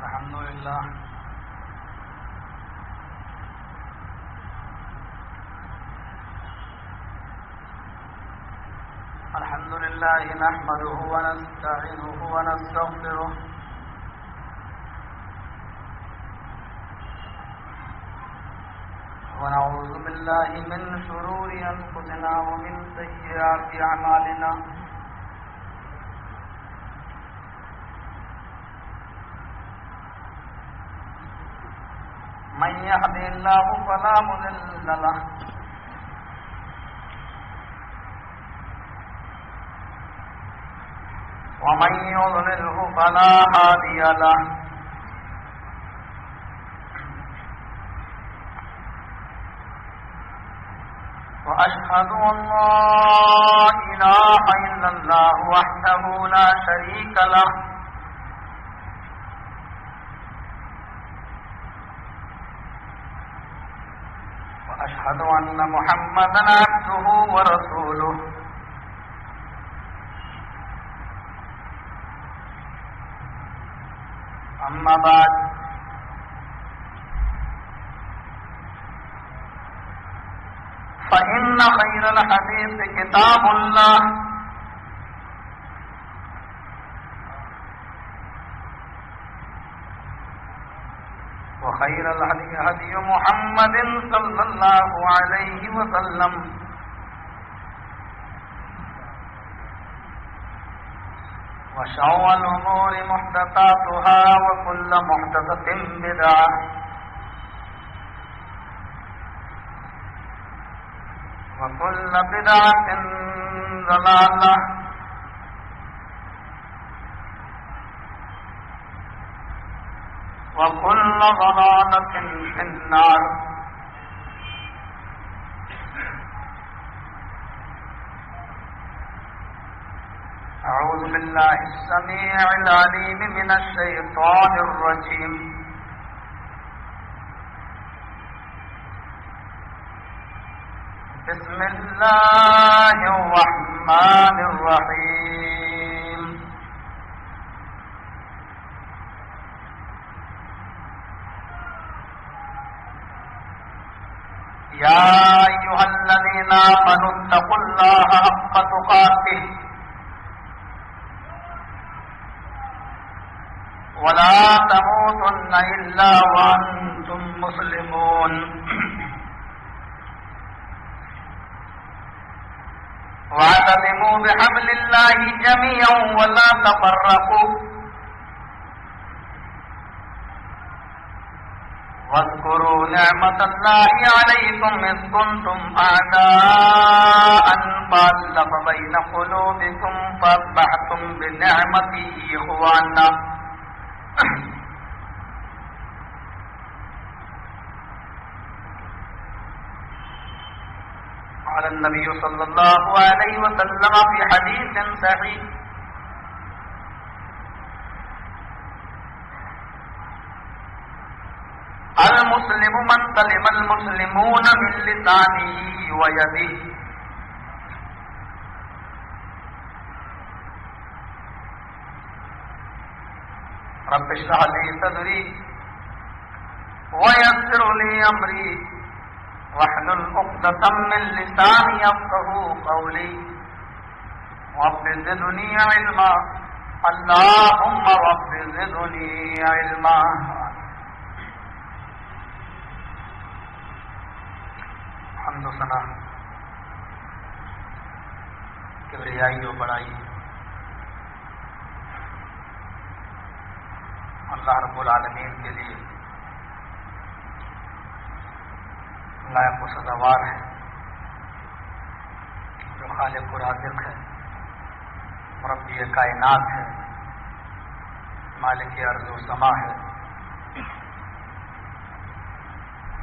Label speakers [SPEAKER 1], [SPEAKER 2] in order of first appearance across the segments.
[SPEAKER 1] الحمد لله نحمده ونستعينه ونستغفره ونعوذ بالله من شرور أنفسنا ومن سيئات أعمالنا من يهد الله فلا مضل له ومن يضلله فلا هادي له وأشهد أن لا إله إلا الله وحده لا شريك له وأشهد أن محمدا عبده ورسوله أما بعد فإن خير الحديث كتاب الله وخير الهدي هدي محمد صلى الله عليه وسلم وشر الأمور محدثاتها وكل محدثة بدعة وكل بدعة ضلالة وكل ضلالة في النار. أعوذ بالله السميع العليم من الشيطان الرجيم. بسم الله الرحمن الرحيم. يا أيها الذين آمنوا اتقوا الله حق تقاته ولا تموتن إلا وأنتم مسلمون. واعتصموا بحبل الله جميعا ولا تفرقوا واذكروا نعمة الله عليكم إذ كنتم أعداء فألف بين قلوبكم فأصبحتم بنعمته إخوانا. قال النبي صلى الله عليه وسلم في حديث صحيح: المسلم من سلم المسلمون من لسانه ويده. رب اشرح لي صدري ويسر لي أمري واحلل عقدة من لساني يفقهوا قولي رب زدني علما اللهم رب زدني علما. حمد و ثنا کبریائی و بڑائی اللہ رب العالمین کے لیے لائق و سزاوار ہے، جو خالق و رازق ہے، مربی کائنات ہے، مالک ارض و سما ہے،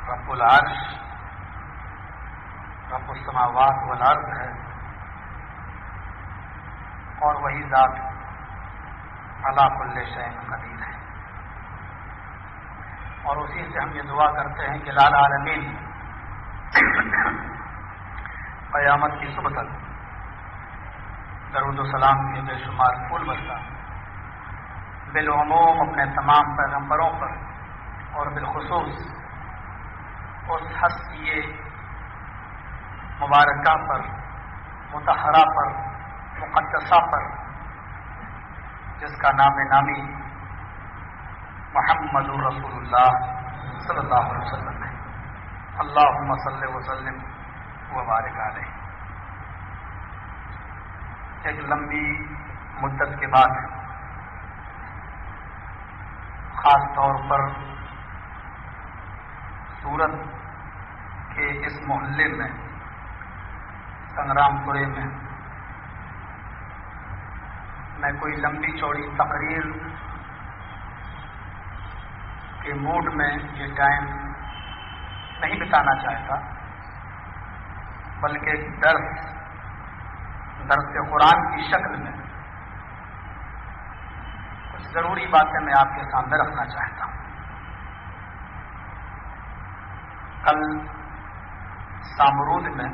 [SPEAKER 1] رب العرش، رب السماوات والارض ہے، اور وہی ذات علی کل شیء قدیر ہے. اور اسی سے ہم یہ دعا کرتے ہیں کہ لا العالمین قیامت کی صبح تک درود و سلام کے بے شمار پھول برسا بالعموم اپنے تمام پیغمبروں پر اور بالخصوص اس ہستی مبارکہ پر، مطہرہ پر، مقدسہ پر، جس کا نام نامی محمد رسول اللہ صلی اللہ علیہ وسلم ہے۔ اللہم صلی وسلم وبارک علیہ۔ ایک لمبی مدت کے بعد خاص طور پر سورت کے اس محلے میں، سنگرام پورے میں کوئی لمبی چوڑی تقریر کے موڈ میں یہ ٹائم نہیں بتانا چاہتا، بلکہ درس قرآن کی شکل میں کچھ ضروری باتیں میں آپ کے سامنے رکھنا چاہتا ہوں۔ کل سامرود میں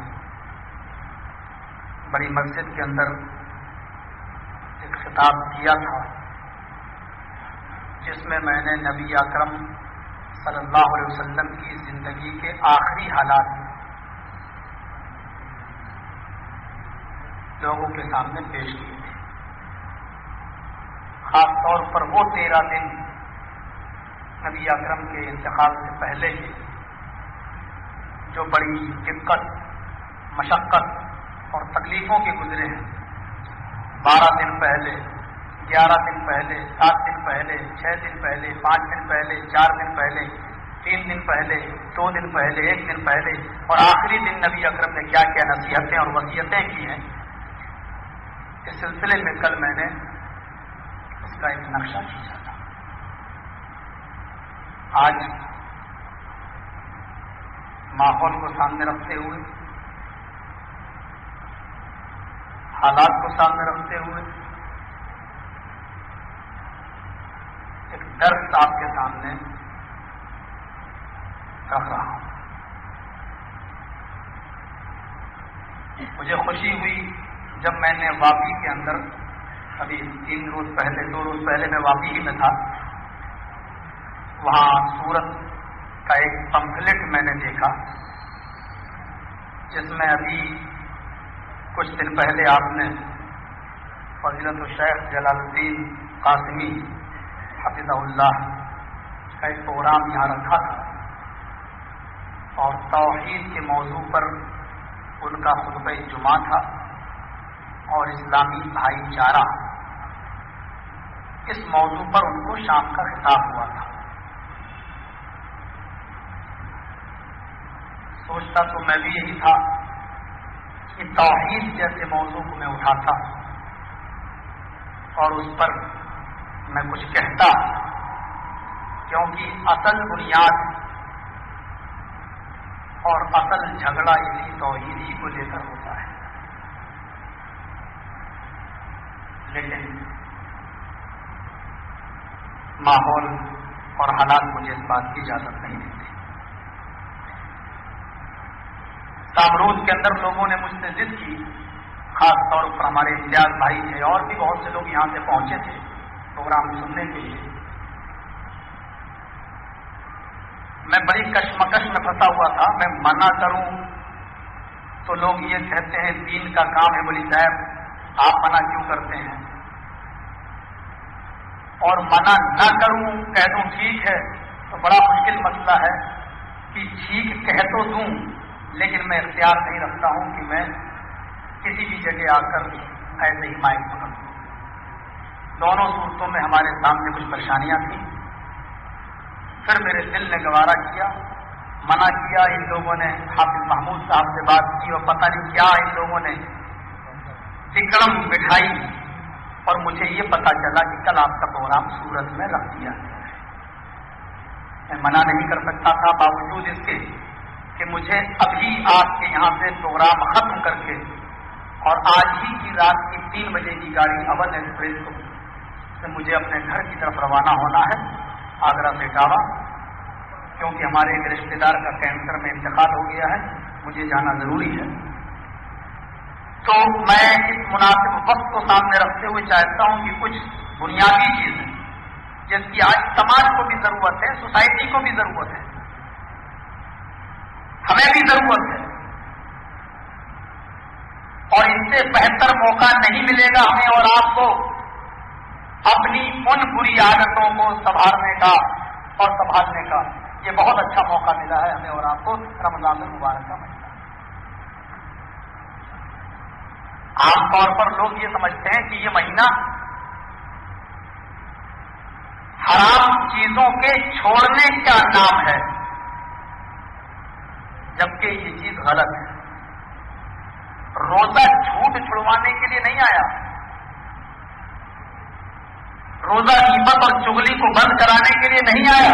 [SPEAKER 1] بڑی مسجد کے اندر ایک خطاب کیا تھا، جس میں نے نبی اکرم صلی اللہ علیہ وسلم کی زندگی کے آخری حالات لوگوں کے سامنے پیش کیے تھے۔ خاص طور پر وہ 13 دن نبی اکرم کے انتقال سے پہلے ہی جو بڑی دقت، مشقت اور تکلیفوں کے گزرے ہیں۔ 12 دن پہلے، 11 دن پہلے، 7 دن پہلے، 6 دن پہلے، 5 دن پہلے، 4 دن پہلے، 3 دن پہلے، 2 دن پہلے، 1 دن پہلے، اور آخری دن نبی اکرم نے کیا کیا نصیحتیں اور وصیتیں کی ہیں، اس سلسلے میں کل میں نے اس کا ایک نقشہ کھینچا تھا۔ آج ماحول کو سامنے رکھتے ہوئے، حالات کو سامنے رکھتے ہوئے ایک درس آپ کے سامنے رکھ رہا ہوں۔ مجھے خوشی ہوئی جب میں نے واپی کے اندر، ابھی 2 روز پہلے میں واپی ہی میں تھا، وہاں سورت کا ایک پمفلٹ میں نے دیکھا، جس میں ابھی کچھ دن پہلے آپ نے فضیلت الشیخ جلال الدین قاسمی حفظہ اللہ کا ایک پروگرام یہاں رکھا تھا، اور توحید کے موضوع پر ان کا خطبہ جمعہ تھا، اور اسلامی بھائی چارہ، اس موضوع پر ان کو شام کا خطاب ہوا تھا۔ سوچتا تو میں بھی یہی تھا کہ توحید جیسے موضوع کو میں اٹھاتا اور اس پر میں کچھ کہتا، کیونکہ اصل بنیاد اور اصل جھگڑا اسی توحید ہی کو لے کر ہوتا ہے، لیکن ماحول اور حالات مجھے اس بات کی اجازت نہیں دیتے۔ سامرود کے اندر لوگوں نے مجھ سے ضد کی، خاص طور پر ہمارے امتیاز بھائی تھے، اور بھی بہت سے لوگ یہاں سے پہنچے تھے پروگرام سننے کے لیے۔ میں بڑی کشمکش میں پھنسا ہوا تھا، میں منع کروں تو لوگ یہ کہتے ہیں دین کا کام ہے، مولوی صاحب آپ منع کیوں کرتے ہیں، اور منع نہ کروں کہہ دوں ٹھیک ہے تو بڑا مشکل مسئلہ ہے کہ ٹھیک کہہ تو دوں، لیکن میں اختیار نہیں رکھتا ہوں کہ میں کسی بھی جگہ آ کر ایسے ہی مائک پکڑوں۔ دونوں صورتوں میں ہمارے سامنے کچھ پریشانیاں تھیں، پھر میرے دل نے گوارا کیا، منع کیا۔ ان لوگوں نے حافظ محمود صاحب سے بات کی، اور پتہ نہیں کیا ان لوگوں نے تکڑم بٹھائی، اور مجھے یہ پتا چلا کہ کل آپ کا پروگرام سورت میں رکھ دیا گیا ہے۔ میں منع نہیں کر سکتا تھا، باوجود اس کے کہ مجھے ابھی آپ کے یہاں سے پروگرام ختم کر کے اور آج ہی کی رات کی 3 بجے کی گاڑی اول ایکسپریس سے مجھے اپنے گھر کی طرف روانہ ہونا ہے، آگرہ سے اٹاوا، کیونکہ ہمارے ایک رشتے دار کا کینسر میں انتقال ہو گیا ہے، مجھے جانا ضروری ہے۔ تو میں اس مناسب وقت کو سامنے رکھتے ہوئے چاہتا ہوں کہ کچھ بنیادی چیزیں جس کی آج سماج کو بھی ضرورت ہے، سوسائٹی کو بھی ضرورت ہے، ہمیں بھی ضرورت ہے، اور اس سے بہتر موقع نہیں ملے گا ہمیں اور آپ کو اپنی ان بری عادتوں کو سنبھالنے کا اور سنبھالنے کا۔ یہ بہت اچھا موقع ملا ہے ہمیں اور آپ کو رمضان المبارک کا مہینہ۔ عام طور پر لوگ یہ سمجھتے ہیں کہ یہ مہینہ حرام چیزوں کے چھوڑنے کا نام ہے، جبکہ یہ چیز غلط ہے۔ روزہ جھوٹ چھڑوانے کے لیے نہیں آیا، روزہ غیبت اور چغلی کو بند کرانے کے لیے نہیں آیا۔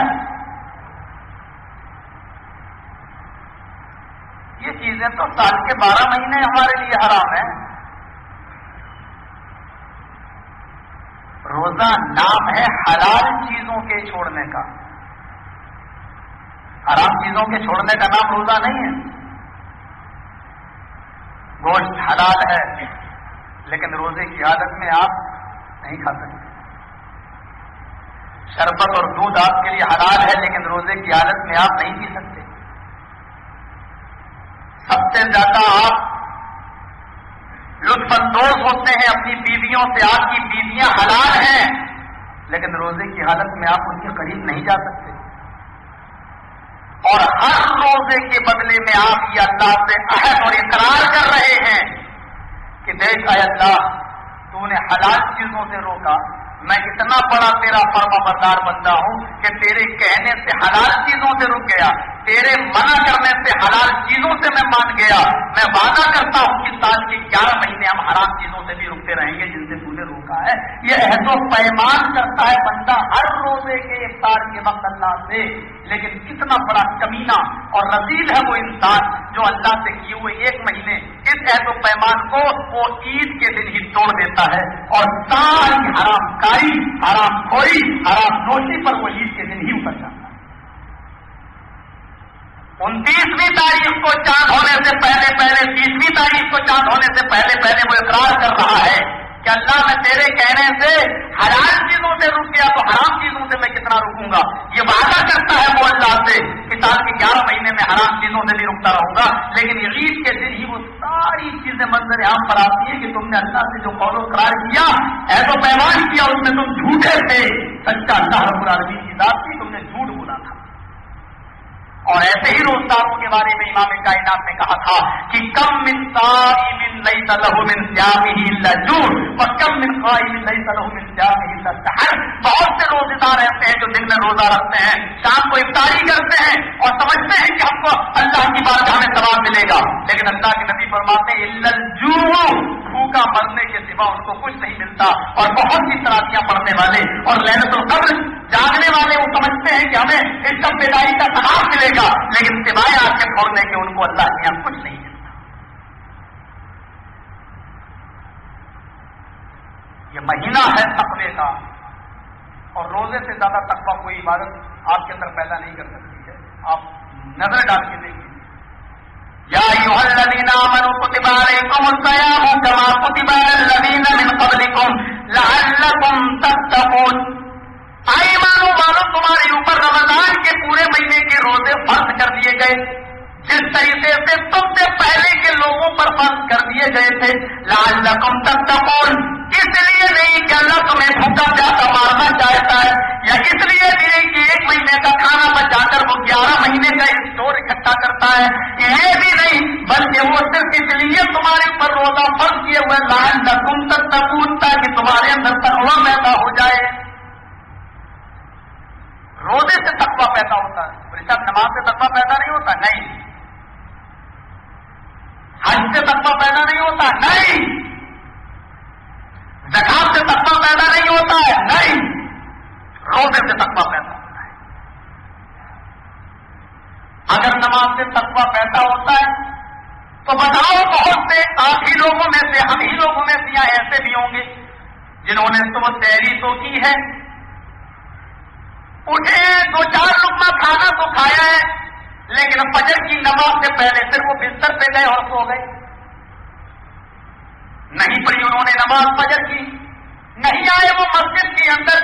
[SPEAKER 1] یہ چیزیں تو سال کے 12 مہینے ہمارے لیے حرام ہیں۔ روزہ نام ہے حلال چیزوں کے چھوڑنے کا، حرام چیزوں کے چھوڑنے کا نام روزہ نہیں ہے۔ گوشت حلال ہے لیکن روزے کی عادت میں آپ نہیں کھا سکتے، شربت اور دودھ آپ کے لیے حلال ہے لیکن روزے کی عادت میں آپ نہیں پی سکتے۔ سب سے زیادہ آپ لطف اندوز ہوتے ہیں اپنی بیویوں سے، آپ کی بیویاں حلال ہیں لیکن روزے کی حالت میں آپ ان کے قریب نہیں جا سکتے، اور ہر روزے کے بدلے میں آپ یہ اللہ سے عہد اور اقرار کر رہے ہیں کہ دیکھ اے اللہ، تو نے حلال چیزوں سے روکا، میں اتنا بڑا تیرا فرما بردار بندہ ہوں کہ تیرے کہنے سے حلال چیزوں سے رک گیا، تیرے منع کرنے سے حلال چیزوں سے میں مان گیا۔ میں وعدہ کرتا ہوں کہ سال کے 11 مہینے ہم حرام چیزوں سے بھی رکتے رہیں گے جن سے تو نے روکا ہے۔ یہ عہد و پیمان کرتا ہے بندہ ہر روزے کے افطار کے وقت اللہ سے، لیکن کتنا بڑا کمینہ اور رذیل ہے وہ انسان جو اللہ سے کیے ہوئے 1 مہینے اس عہد و پیمان کو وہ عید کے دن ہی توڑ دیتا ہے، اور ساری حرام کاری، حرام خوری، حرام نوشی پر وہ عید کے دن ہی اتر جاتا ہے۔ 29ویں تاریخ کو چاند ہونے سے پہلے 30ویں تاریخ کو چاند ہونے سے پہلے وہ اقرار کر رہا ہے کہ اللہ میں تیرے کہنے سے حلال چیزوں سے رک گیا تو حرام چیزوں سے میں کتنا رکوں گا۔ یہ وعدہ کرتا ہے وہ اللہ سے کہ سال کے 11 مہینے میں حرام چیزوں سے بھی رکتا رہوں گا، لیکن عید کے دن ہی وہ ساری چیزیں منظر عام پر آتی ہیں کہ تم نے اللہ سے جو قول و اقرار کیا، عہد و پیمان کیا، اس میں تم جھوٹے تھے، سچا اللہ رب العالمین کی ذات تھی، تم نے جھوٹ بولا تھا۔ اور ایسے ہی روزداروں کے بارے میں امام کائنات نے کہا تھا کہ کم من صائم لیس له من صیامه الا جوع وکم من قائم لیس له من صیامه الا سحر۔ بہت سے روزدار ایسے ہیں جو دن میں روزہ رکھتے ہیں، شام کو افطاری کرتے ہیں اور سمجھتے ہیں کہ ہم کو اللہ کی بارگاہ میں ثواب ملے گا، لیکن اللہ کے نبی فرماتے ہیں الا الجوع، بھوکا مرنے کے سوا ان کو کچھ نہیں ملتا۔ اور بہت سی تراویحاں پڑھنے والے اور لیلۃ القدر جاگنے والے وہ سمجھتے ہیں کہ ہمیں اس کا بیداری کا ثواب ملے گا، لیکن سوائے آنکھ کے کھولنے کے ان کو اللہ کے یہاں کچھ نہیں ملتا۔ یہ مہینہ ہے تقوی کا، اور روزے سے زیادہ تقوی کوئی عبادت آپ کے اندر پیدا نہیں کر سکتی ہے۔ آپ نظر ڈال کے دیکھیے، یا ایھا الذین آمنوا کتب علیکم الصیام کما کتب علی الذین من قبلکم لعلکم تتقون۔ ایمانو والو، تمہارے اوپر رمضان کے پورے مہینے کے روزے فرض کر دیے گئے جس طریقے سے تم سے پہلے کے لوگوں پر فرض کر دیے گئے تھے۔ لعلکم تتقون، اس لیے نہیں کہ اللہ تمہیں بھوکا پیاسا مارنا چاہتا ہے، یا اس لیے بھی نہیں کہ 1 مہینے کا کھانا بچا کر وہ 11 مہینے کا اسٹور اکٹھا کرتا ہے، یہ بھی نہیں، بلکہ وہ صرف اس لیے تمہارے اوپر روزہ فرض کیے ہوئے لعلکم تتقون، تاکہ تمہارے اندر تقویٰ پیدا ہو جائے۔ روزے سے تقویٰ پیدا ہوتا ہے، صاحب نماز سے تقویٰ پیدا نہیں ہوتا، نہیں۔ حج سے تقویٰ پیدا نہیں ہوتا، نہیں۔ زکات سے تقویٰ پیدا نہیں ہوتا ہے، نہیں۔ روزے سے تقویٰ پیدا ہوتا ہے۔ اگر نماز سے تقویٰ پیدا ہوتا ہے تو بتاؤ، بہت سے آپ ہی لوگوں میں سے، ہم ہی لوگوں میں سے یا ایسے بھی ہوں گے جنہوں نے تو سحری تو کی ہے، اٹھے 2-4 لقمہ کھانا تو کھایا ہے، لیکن فجر کی نماز سے پہلے پھر وہ بستر پہ گئے اور سو گئے، نہیں پڑھی انہوں نے نماز فجر کی، نہیں آئے وہ مسجد کے اندر،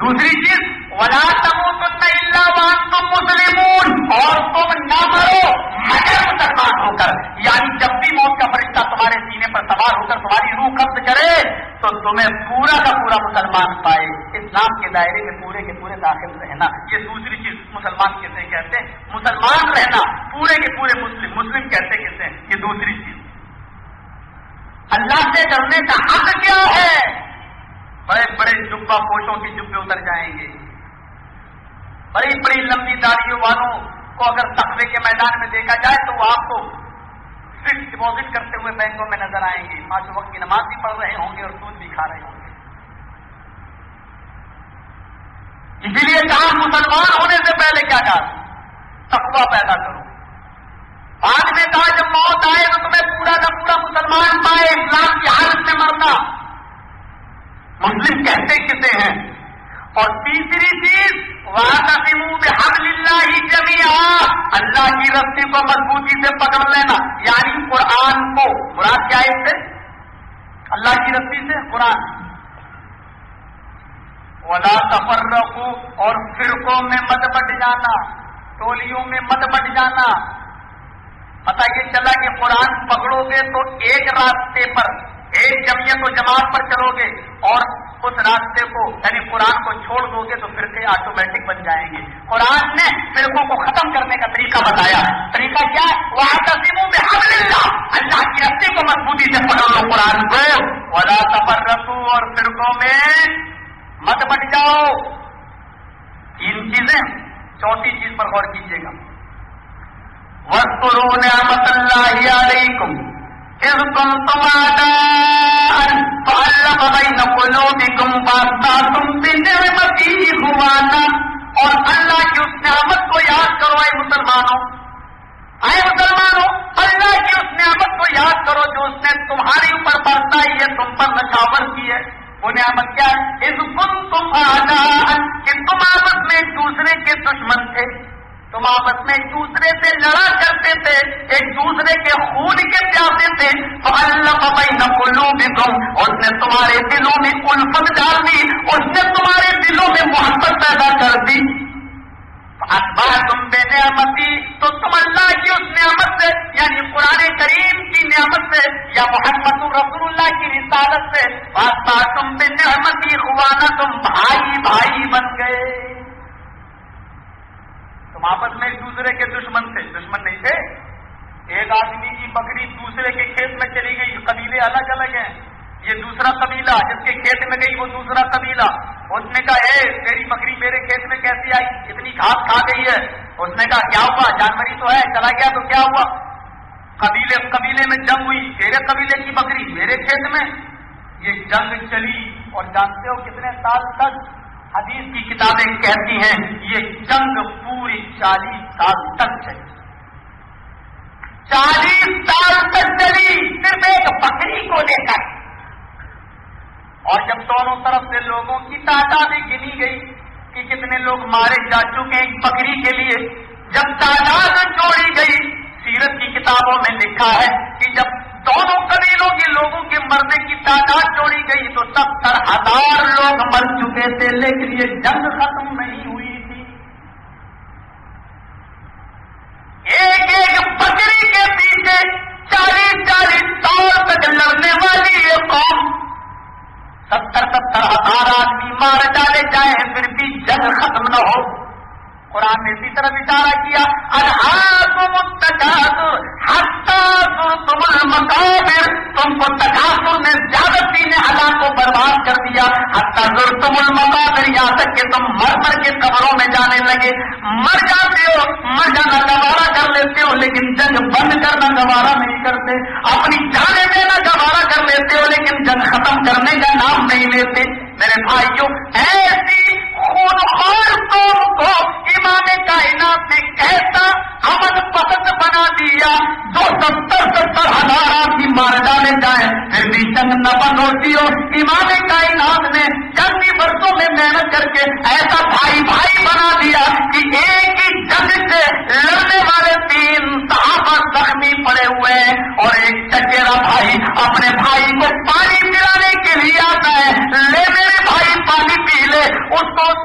[SPEAKER 1] دوسری چیز وَلَا تَمُوتُنَّ إِلَّا وَأَنْتُمْ مُسْلِمُونَ، اور تم نہ مرو مگر مسلمان ہو کر، یعنی جب بھی موت کا فرشتہ تمہارے سینے پر سوار ہو کر تمہاری روح قبض کرے تو تمہیں پورا کا پورا مسلمان پائے، اسلام کے دائرے میں پورے کے پورے داخل رہنا۔ یہ دوسری چیز مسلمان کیسے کہتے ہیں، مسلمان رہنا، پورے کے پورے مسلم، مسلم کہتے کیسے ہیں، یہ دوسری چیز۔ اللہ سے ڈرنے کا حق کیا ہے؟ بڑے بڑے جبہ پوشوں کے جبے اتر جائیں گے، بڑی بڑی لمبی داڑھیوں والوں کو اگر تقوی کے میدان میں دیکھا جائے تو وہ آپ کو فکس ڈپازٹ کرتے ہوئے بینکوں میں نظر آئیں گے، 5 وقت کی نماز بھی پڑھ رہے ہوں گے اور سود بھی کھا رہے ہوں گے۔ اسی لیے کہا مسلمان ہونے سے پہلے کیا کہا؟ تقوی پیدا کرو۔ بعد میں کہا جب موت آئے تو تمہیں پورا کا پورا مسلمان پائے، اسلام کی حالت میں مرنا۔ مسلم کہتے کسے ہیں؟ اور تیسری چیز وَاعْتَصِمُوا بِحَبْلِ اللَّهِ جَمِيعًا، اللہ کی رسی کو مضبوطی سے پکڑ لینا، یعنی قرآن کو، مراد کیا ہے اس سے؟ اللہ کی رسی سے قرآن۔ وَلَا تَفَرَّقُوا، اور فرقوں میں مت بٹ جانا، ٹولیوں میں مت بٹ جانا۔ پتہ یہ چلا کہ قرآن پکڑو گے تو ایک راستے پر، ایک جمعیت و جماعت پر چلو گے، اور اس راستے کو یعنی قرآن کو چھوڑ دو گے تو فرقے آٹومیٹک بن جائیں گے۔ قرآن نے فرقوں کو ختم کرنے کا طریقہ بتایا۔ طریقہ کیا ہے؟ وَاعْتَصِمُوا بِحَبْلِ اللَّهِ، اللہ کی رسی کو مضبوطی سے پکڑ لو قرآن کو۔ وَلَا تَفَرَّقُوا، اور فرقوں میں مت بٹ جاؤ۔ 3 چیزیں، چوتھی چیز پر غور کیجیے گا۔ وَاذْكُرُوا نِعْمَتَ اللَّهِ عَلَيْكُمْ إِذْ كُنتُمْ أَعْدَاءً فَأَلَّفَ بَيْنَ قُلُوبِكُمْ فَأَصْبَحْتُمْ بِنِعْمَتِهِ إِخْوَانًا، اور اللہ کی اس نعمت کو یاد کرو اے مسلمانوں، اللہ کی اس نعمت کو یاد کرو جو اس نے تمہارے اوپر برسائی ہے، تم پر نچھاور کی ہے۔ وہ نعمت کیا ہے؟ إِذْ كُنتُمْ أَعْدَاءً، کہ تم آپس میں ایک دوسرے کے دشمن تھے، تم آپس میں ایک دوسرے سے لڑا کرتے تھے، ایک دوسرے کے خون کے پیاسے تھے۔ فَأَلَّفَ بَيْنَ قُلُوبِكُمْ، اس نے تمہارے دلوں میں الفت ڈال دی، اس نے تمہارے دلوں میں محبت پیدا کر دی۔ فَأَصْبَحْتُمْ بِنِعْمَتِهِ، تو تم اللہ کی اس نعمت سے یعنی قرآن کریم کی نعمت سے یا محمد رسول اللہ کی رسالت سے فَأَصْبَحْتُمْ بِنِعْمَتِهِ إِخْوَانًا، تم بھائی بھائی بن گئے۔ تم آپس میں ایک دوسرے کے دشمن تھے، دشمن نہیں تھے۔ ایک آدمی کی بکری دوسرے کے کھیت میں چلی گئی، قبیلے الگ الگ ہیں، یہ دوسرا قبیلہ جس کے کھیت میں گئی وہ دوسرا قبیلہ، اس نے کہا اے تیری بکری میرے کھیت میں کیسی آئی، اتنی گھاس کھا گئی ہے۔ اس نے کہا کیا ہوا، جانوری تو ہے، چلا گیا تو کیا ہوا؟ قبیلے میں جنگ ہوئی، تیرے قبیلے کی بکری میرے کھیت میں، یہ جنگ چلی، اور جانتے ہو کتنے سال تک؟ حدیث کی کتابیں کہتی ہیں یہ جنگ پوری 40 سال تک چلی، 40 سال تک چلی، صرف ایک بکری کو لے کر۔ اور جب دونوں طرف سے لوگوں کی تعداد گنی گئی کہ کتنے لوگ مارے جا چکے ایک بکری کے لیے، جب تعداد جوڑی گئی، سیرت کی کتابوں میں لکھا ہے کہ جب دونوں قبیلوں کے لوگوں کے مرنے کی تعداد جوڑی گئی تو 70,000 لوگ مر چکے تھے، لیکن یہ جنگ ختم نہیں ہوئی تھی۔ ایک ایک بکری کے پیچھے 40 سال تک لڑنے والی یہ قوم 70,000 آدمی مار ڈالے جائیں پھر بھی جنگ ختم نہ ہو۔ قرآن نے اسی طرح اشارہ کیا الہاکم التکاثر حتی زرتم المقابر، تم کو تکاثر نے زیادتی نے اللہ کو برباد کر دیا، حتی زرتم المقابر، یہاں تک کہ تم مر کے قبروں میں جانے لگے۔ مر جاتے ہو، مر جانا گوارا کر لیتے ہو لیکن جنگ بند کرنا گوارا نہیں کرتے، اپنی جانیں دینا گوارا کر لیتے ہو لیکن جنگ ختم کرنے کا نام نہیں لیتے۔ میرے بھائیوں، ایسی خونخوار قوم کو امام کائنات نے کیسا امن پسند بنا دیا جو 70,000 آدمی مار ڈالے جائیں پھر بھی جنگ نہ بند ہوتی ہو۔ امام کائنات نے چند ہی برسوں میں محنت کر کے ایسا بھائی بھائی بنا دیا کہ ایک ہی جنگ سے لڑنے والے 3 صحابہ زخمی پڑے ہوئے ہیں، اور ایک چچیرا بھائی اپنے بھائی کو پانی پلانے کے لیے آتا ہے، لے میرے بھائی پانی پی لے، اس کو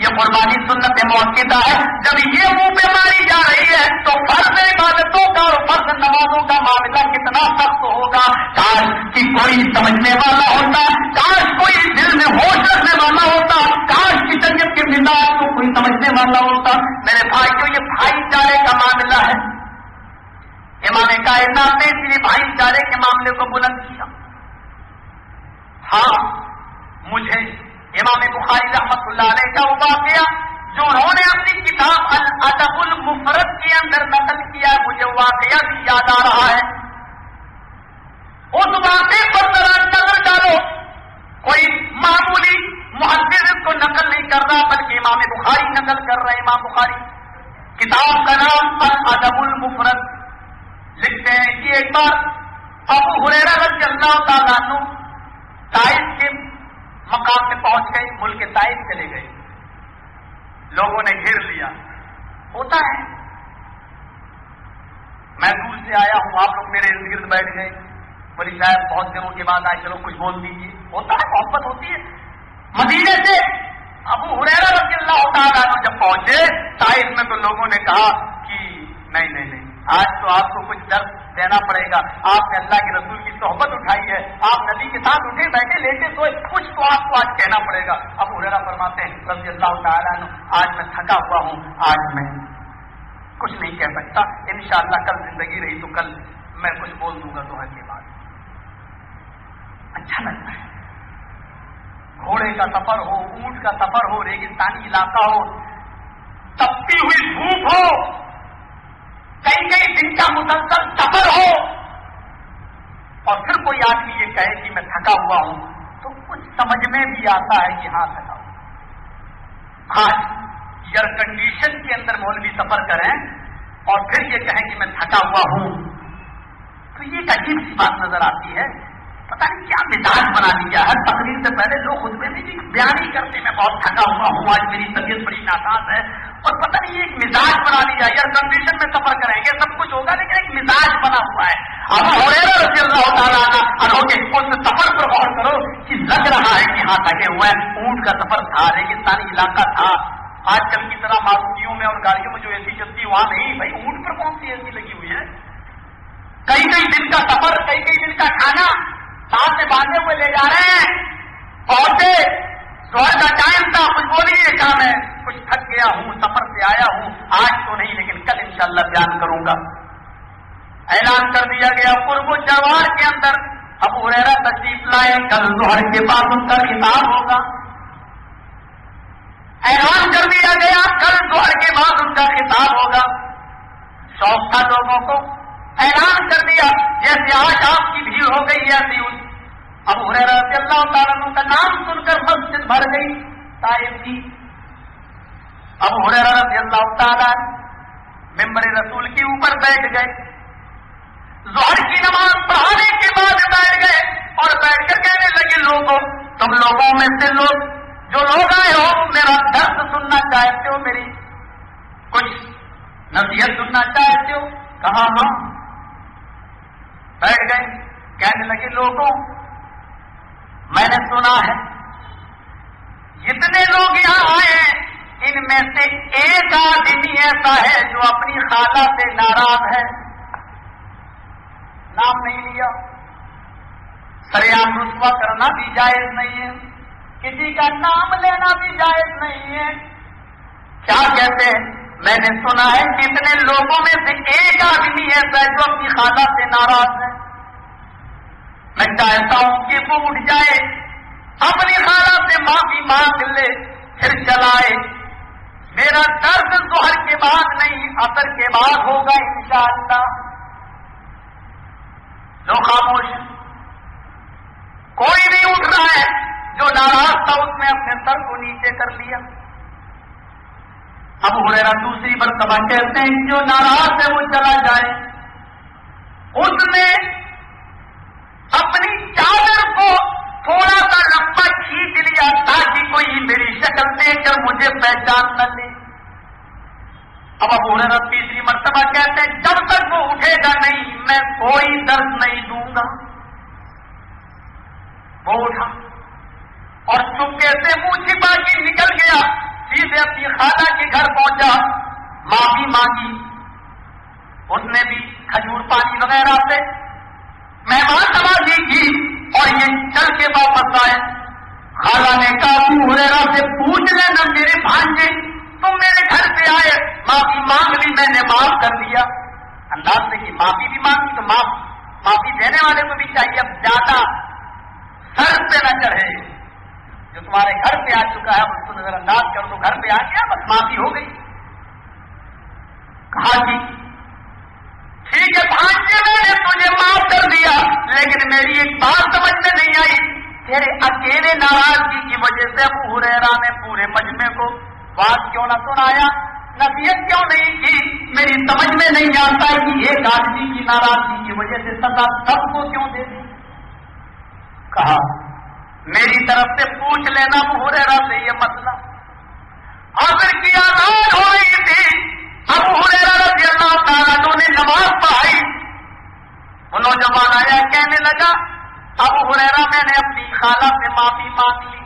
[SPEAKER 1] یہ قربانی سنت موقع ہے. جب یہ منہ پہ ماری جا رہی ہے تو فرض عبادتوں کا اور فرض نمازوں کا معاملہ کتنا سخت ہوگا. کاش کہ کوئی سمجھنے والا ہوتا, کاش کوئی دل میں ہوش رکھنے والا ہوتا, کاش کی شریعت کے مزاج کو کوئی سمجھنے والا ہوتا. میرے بھائیوں, یہ بھائی چارے کا معاملہ ہے. امام کائنات نے اسی بھائی چارے کے معاملے کو بلند کیا. ہاں, مجھے امام بخاری رحمت اللہ علیہ کا وہ واقعہ جو انہوں نے اپنی کتاب الادب المفرد کے اندر نقل کیا, مجھے واقعہ بھی یاد آ رہا ہے. اس واقعے پر ذرا نظر ڈالو. کوئی معمولی محدث کو نقل نہیں کر رہا بلکہ امام بخاری نقل کر رہے ہیں. امام بخاری کتاب کا نام الادب المفرد. لکھتے ہیں کہ ایک بار ابو ہریرہ رضی اللہ تعالیٰ عنہ طائف کے مقام میں پہنچ گئے, ملک طائف چلے گئے. لوگوں نے گھیر لیا. ہوتا ہے, میں دور سے آیا ہوں, آپ لوگ میرے ارد گرد بیٹھ گئے, بولی صاحب بہت دنوں کے بعد آئے, چلو کچھ بول دیجیے. ہوتا ہے, محبت ہوتی ہے. مدینے سے ابو ہریرہ رضی اللہ تعالیٰ عنہ جب پہنچے طائف میں تو لوگوں نے کہا کہ نہیں, آج تو آپ کو کچھ درد دینا پڑے گا. آپ نے اللہ کے رسول کی صحبت اٹھائی ہے, آپ نبی کے ساتھ اٹھے بیٹھے لیٹے سوئے, کچھ تو آپ کو آج کہنا پڑے گا. اب ہریرہ فرماتے ہیں رضی اللہ تعالیٰ عنہ, آج میں تھکا ہوا ہوں, آج میں کچھ نہیں کہہ سکتا. انشاءاللہ کل زندگی رہی تو کل میں کچھ بول دوں گا دوہر کے بعد. اچھا لگتا ہے. گھوڑے کا سفر ہو, اونٹ کا سفر ہو, ریگستانی علاقہ ہو, تپتی ہوئی دھوپ ہو, کئی دن کا مسلسل سفر ہو, اور پھر کوئی آدمی یہ کہے کہ میں تھکا ہوا ہوں, تو کچھ سمجھ میں بھی آتا ہے کہ ہاں تھکا ہوں. آج ایئر کنڈیشن کے اندر مولوی سفر کریں اور پھر یہ کہیں کہ میں تھکا ہوا ہوں, تو یہ ایک عجیب سی بات نظر آتی ہے. پتہ نہیں کیا مزاج بنا لیا ہے. تقریر سے پہلے لوگ خطبے میں بھی بیان ہی کرتے میں بہت تھکا ہوا ہوں, آج میری طبیعت بڑی ناساز ہے, اور پتہ نہیں ایک مزاج بنا لیا. ایئر کنڈیشن میں سفر کریں گے سب کچھ ہوگا, لیکن ایک مزاج بنا ہوا ہے. ابو ہریرہ رضی اللہ تعالیٰ عنہ کے اس سفر پر غور کرو کہ لگ رہا ہے کہ ہاں تھکے ہوئے ہیں. اونٹ کا سفر تھا, ریگستانی علاقہ تھا. آج کل کی طرح ماروتیوں میں اور گاڑیوں میں جو اے سی چلتی ہے وہاں نہیں بھائی, اونٹ پر کون سی اے سی لگی ہوئی ہے. کئی دن کا سفر, کئی دن کا کھانا ساتھ میں باندھے ہوئے لے جا رہے ہیں. پہنچے, سوال کا ٹائم تھا, کچھ بولیے کیا میں کچھ تھک گیا ہوں, سفر سے آیا ہوں, آج تو نہیں لیکن کل انشاءاللہ بیان کروں گا. اعلان کر دیا گیا قرب و جوار کے اندر ابو ہریرہ تشریف لائے, کل ظہر کے بعد ان کا خطاب ہوگا. اعلان کر دیا گیا کل ظہر کے بعد ان کا خطاب ہوگا. شوق تھا لوگوں کو, اعلان کر دیا جیسے آج آپ کی بھیڑ ہو گئی ایسی. ابو ہریرہ رضی اللہ تعالیٰ عنہ کا نام سن کر مسجد بھر گئی طائف کی. ابو ہریرہ رضی اللہ تعالیٰ ممبر رسول کے اوپر بیٹھ گئے. ظہر کی نماز پڑھانے کے بعد بیٹھ گئے اور بیٹھ کر کہنے لگے, لوگوں, تم لوگوں میں سے لوگ جو لوگ آئے ہو میرا درد سننا چاہتے ہو, میری کچھ نصیحت سننا چاہتے ہو. کہا ہاں. بیٹھ گئے, کہنے لگے لوگوں, میں نے سنا ہے جتنے لوگ یہاں آئے ہیں ان میں سے ایک آدمی ایسا ہے جو اپنی خالہ سے ناراض ہے. نام نہیں لیا. سریعان رسوا کرنا بھی جائز نہیں ہے, کسی کا نام لینا بھی جائز نہیں ہے. کیا کہتے ہیں, میں نے سنا ہے کتنے لوگوں میں سے ایک آدمی ایسا ہے جو اپنی خالہ سے ناراض ہے. میں چاہتا ہوں کہ وہ اٹھ جائے, اپنی خالہ سے معافی مانگ لے, پھر چلائے. میرا درد ظہر کے بعد نہیں عصر کے بعد ہوگا انشاءاللہ. لوگ خاموش, کوئی نہیں اٹھ رہا ہے. جو ناراض تھا اس نے اپنے سر کو نیچے کر لیا. ابو ہریرہ دوسری مرتبہ کہتے ہیں جو ناراض ہے وہ چلا جائے. اس نے اپنی چادر کو تھوڑا سا لمبا کھینچ لیا تاکہ کوئی میری شکل دیکھ کر مجھے پہچان نہ لے. اب ابو ہریرہ تیسری مرتبہ کہتے ہیں جب تک وہ اٹھے گا نہیں میں کوئی درد نہیں دوں گا. وہ اٹھا اور چپکے سے منہ چھپا کے نکل گیا. سیدھے پانی وغیرہ سے مہمان نوازی کی اور یہ چل کے واپس آئے. خالہ نے کہا ابو ہریرہ سے پوچھ لینا میرے بھانجے تم میرے گھر سے آئے, معافی مانگ لی, میں نے معاف کر دیا. انداز سے کہ معافی بھی مانگی تو معافی دینے والے کو بھی چاہیے اب زیادہ سر پہ نہ چڑھے. جو تمہارے گھر پہ آ چکا ہے اس کو نظر انداز کر دو, گھر پہ آ گیا بس معافی ہو گئی. کہا کہ ٹھیک ہے بھانجے میں نے تجھے معاف کر دیا, لیکن میری ایک بات سمجھ میں نہیں آئی, تیرے اکیلے ناراضگی کی وجہ سے ابو ہریرہ نے پورے مجمع کو بات کیوں نہ سنایا, نصیحت کیوں نہیں کی؟ میری سمجھ میں نہیں آتا کہ ایک آدمی کی ناراضگی کی وجہ سے سزا سب کو کیوں دے دی. کہا میری طرف سے پوچھ لینا ابو ہریرہ سے یہ مسئلہ. آخر کی آزاد ہو رہی تھی, ابو ہریرہ رضی اللہ تعالیٰ عنہ نے نماز پڑھائی. وہ نوجوان آیا کہنے لگا ابو ہریرہ میں نے اپنی خالہ سے معافی مانگ لی.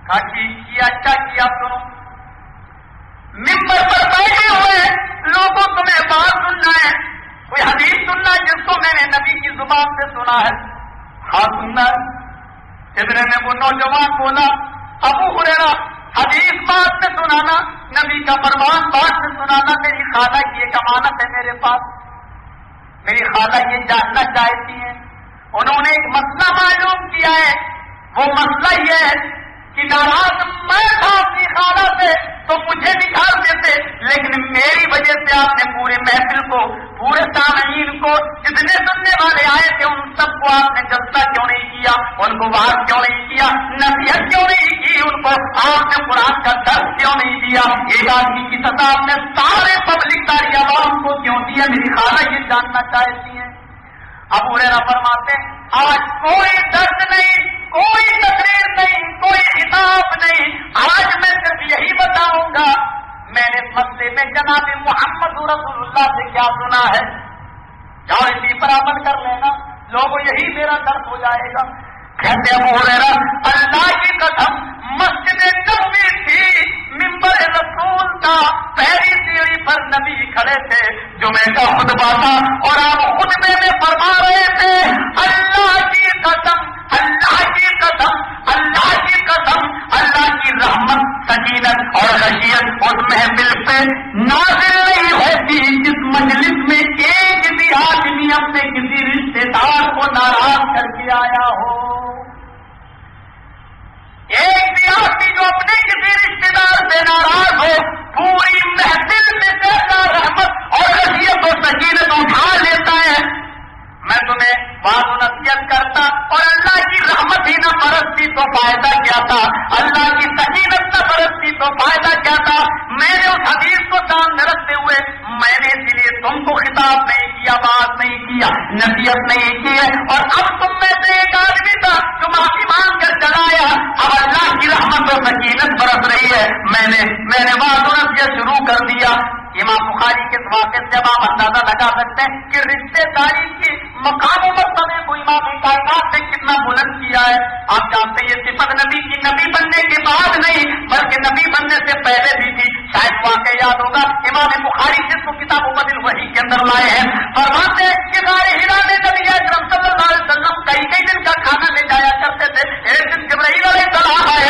[SPEAKER 1] کہا ٹھیک کیا, اچھا کیا. سنو ممبر پر بیٹھے ہوئے لوگوں تمہیں بات سننا ہے, کوئی حدیث سننا ہے جس کو میں نے نبی کی زبان سے سنا ہے. ہاں سننا ہے. ابن نے وہ نوجوان بولا ابو ہریرہ حدیث بات میں سنانا, نبی کا فرمان بات میں سنانا, میری خالہ کی ایک امانت ہے میرے پاس, میری خالہ یہ جاننا چاہتی ہیں. انہوں نے ایک مسئلہ معلوم کیا ہے, وہ مسئلہ یہ ہے کہ ناراض میں تھا اپنی خالہ سے تو مجھے نکال دیتے, لیکن میری وجہ سے آپ نے پورے محفل کو, پورے سامعین کو, جتنے سننے والے آئے تھے ان سب کو آپ نے جلسہ کیوں نہیں کیا, ان کو بات کیوں نہیں کیا, نصیحت کیوں نہیں کی, ان کو آپ نے قرآن کا درس کیوں نہیں دیا. ایک آدمی کی سزا آپ نے سارے پبلک داری عوام کو کیوں دیا, میری خالہ یہ جاننا چاہتی ہیں. ابو ہریرہ فرماتے آج کوئی درد نہیں, کوئی تقریر نہیں, کوئی خطاب نہیں, آج میں صرف یہی بتاؤں گا میں نے مسئلے میں جناب محمد رسول اللہ سے کیا سنا ہے. جاؤ اسی پر عمل کر لینا, لوگوں یہی میرا درد ہو جائے گا. کہتے ابو ہریرہ اللہ کی قسم مسجد نبوی تھی, ممبر رسول تھا, پہلی سیڑھی پر نبی کھڑے تھے, جمعے کا خطبہ تھا اور آپ خطبے میں فرما رہے تھے اللہ کی قسم, اللہ کی قسم, اللہ کی قسم, اللہ کی رحمت, سکینت اور خشیت اس محفل پہ نازل نہیں ہوتی جس مجلس میں ایک بھی آدمی اپنے کسی رشتے دار کو ناراض کر کے آیا ہو. ایک بھی آدمی جو اپنے کسی رشتے دار سے ناراض ہو, پوری محفل میں سے اللہ رحمت اور خشیت و سکینت اٹھا لیتا ہے. میں تمہیں بات نصیحت کرتا اور اللہ کی رحمت ہی نہ برستی تو فائدہ کیا تھا, اللہ کی سکینت نہ برستی تو فائدہ کیا تھا. میں نے اس حدیث کو سامنے رکھتے ہوئے میں نے اسی لیے تم کو خطاب نہیں کیا, بات نہیں کیا, نصیحت نہیں کی ہے. اور اب تم میں سے ایک آدمی تھا جو معافی مانگ کر چلا آیا, اب اللہ کی رحمت و سکینت برس رہی ہے, میں نے بات نصیحت شروع کر دیا. امام بخاری کے واقعے سے اب آپ اندازہ لگا سکتے ہیں کہ رشتے داری کی مقام و مرتبے کو امام کائنات نے کتنا بلند کیا ہے. آپ جانتے ہیں یہ صفت نبی کی نبی بننے کے بعد نہیں بلکہ نبی بننے سے پہلے بھی تھی. شاید واقعہ یاد ہوگا امام بخاری جس کو کتاب بدل وحی کے اندر لائے ہیں, فرماتے ہیں کہ غار حرا میں نبی اکرم صلی اللہ علیہ وسلم کئی دن کا کھانا لے جایا کرتے تھے. ایک دن جبرائیل علیہ السلام آئے,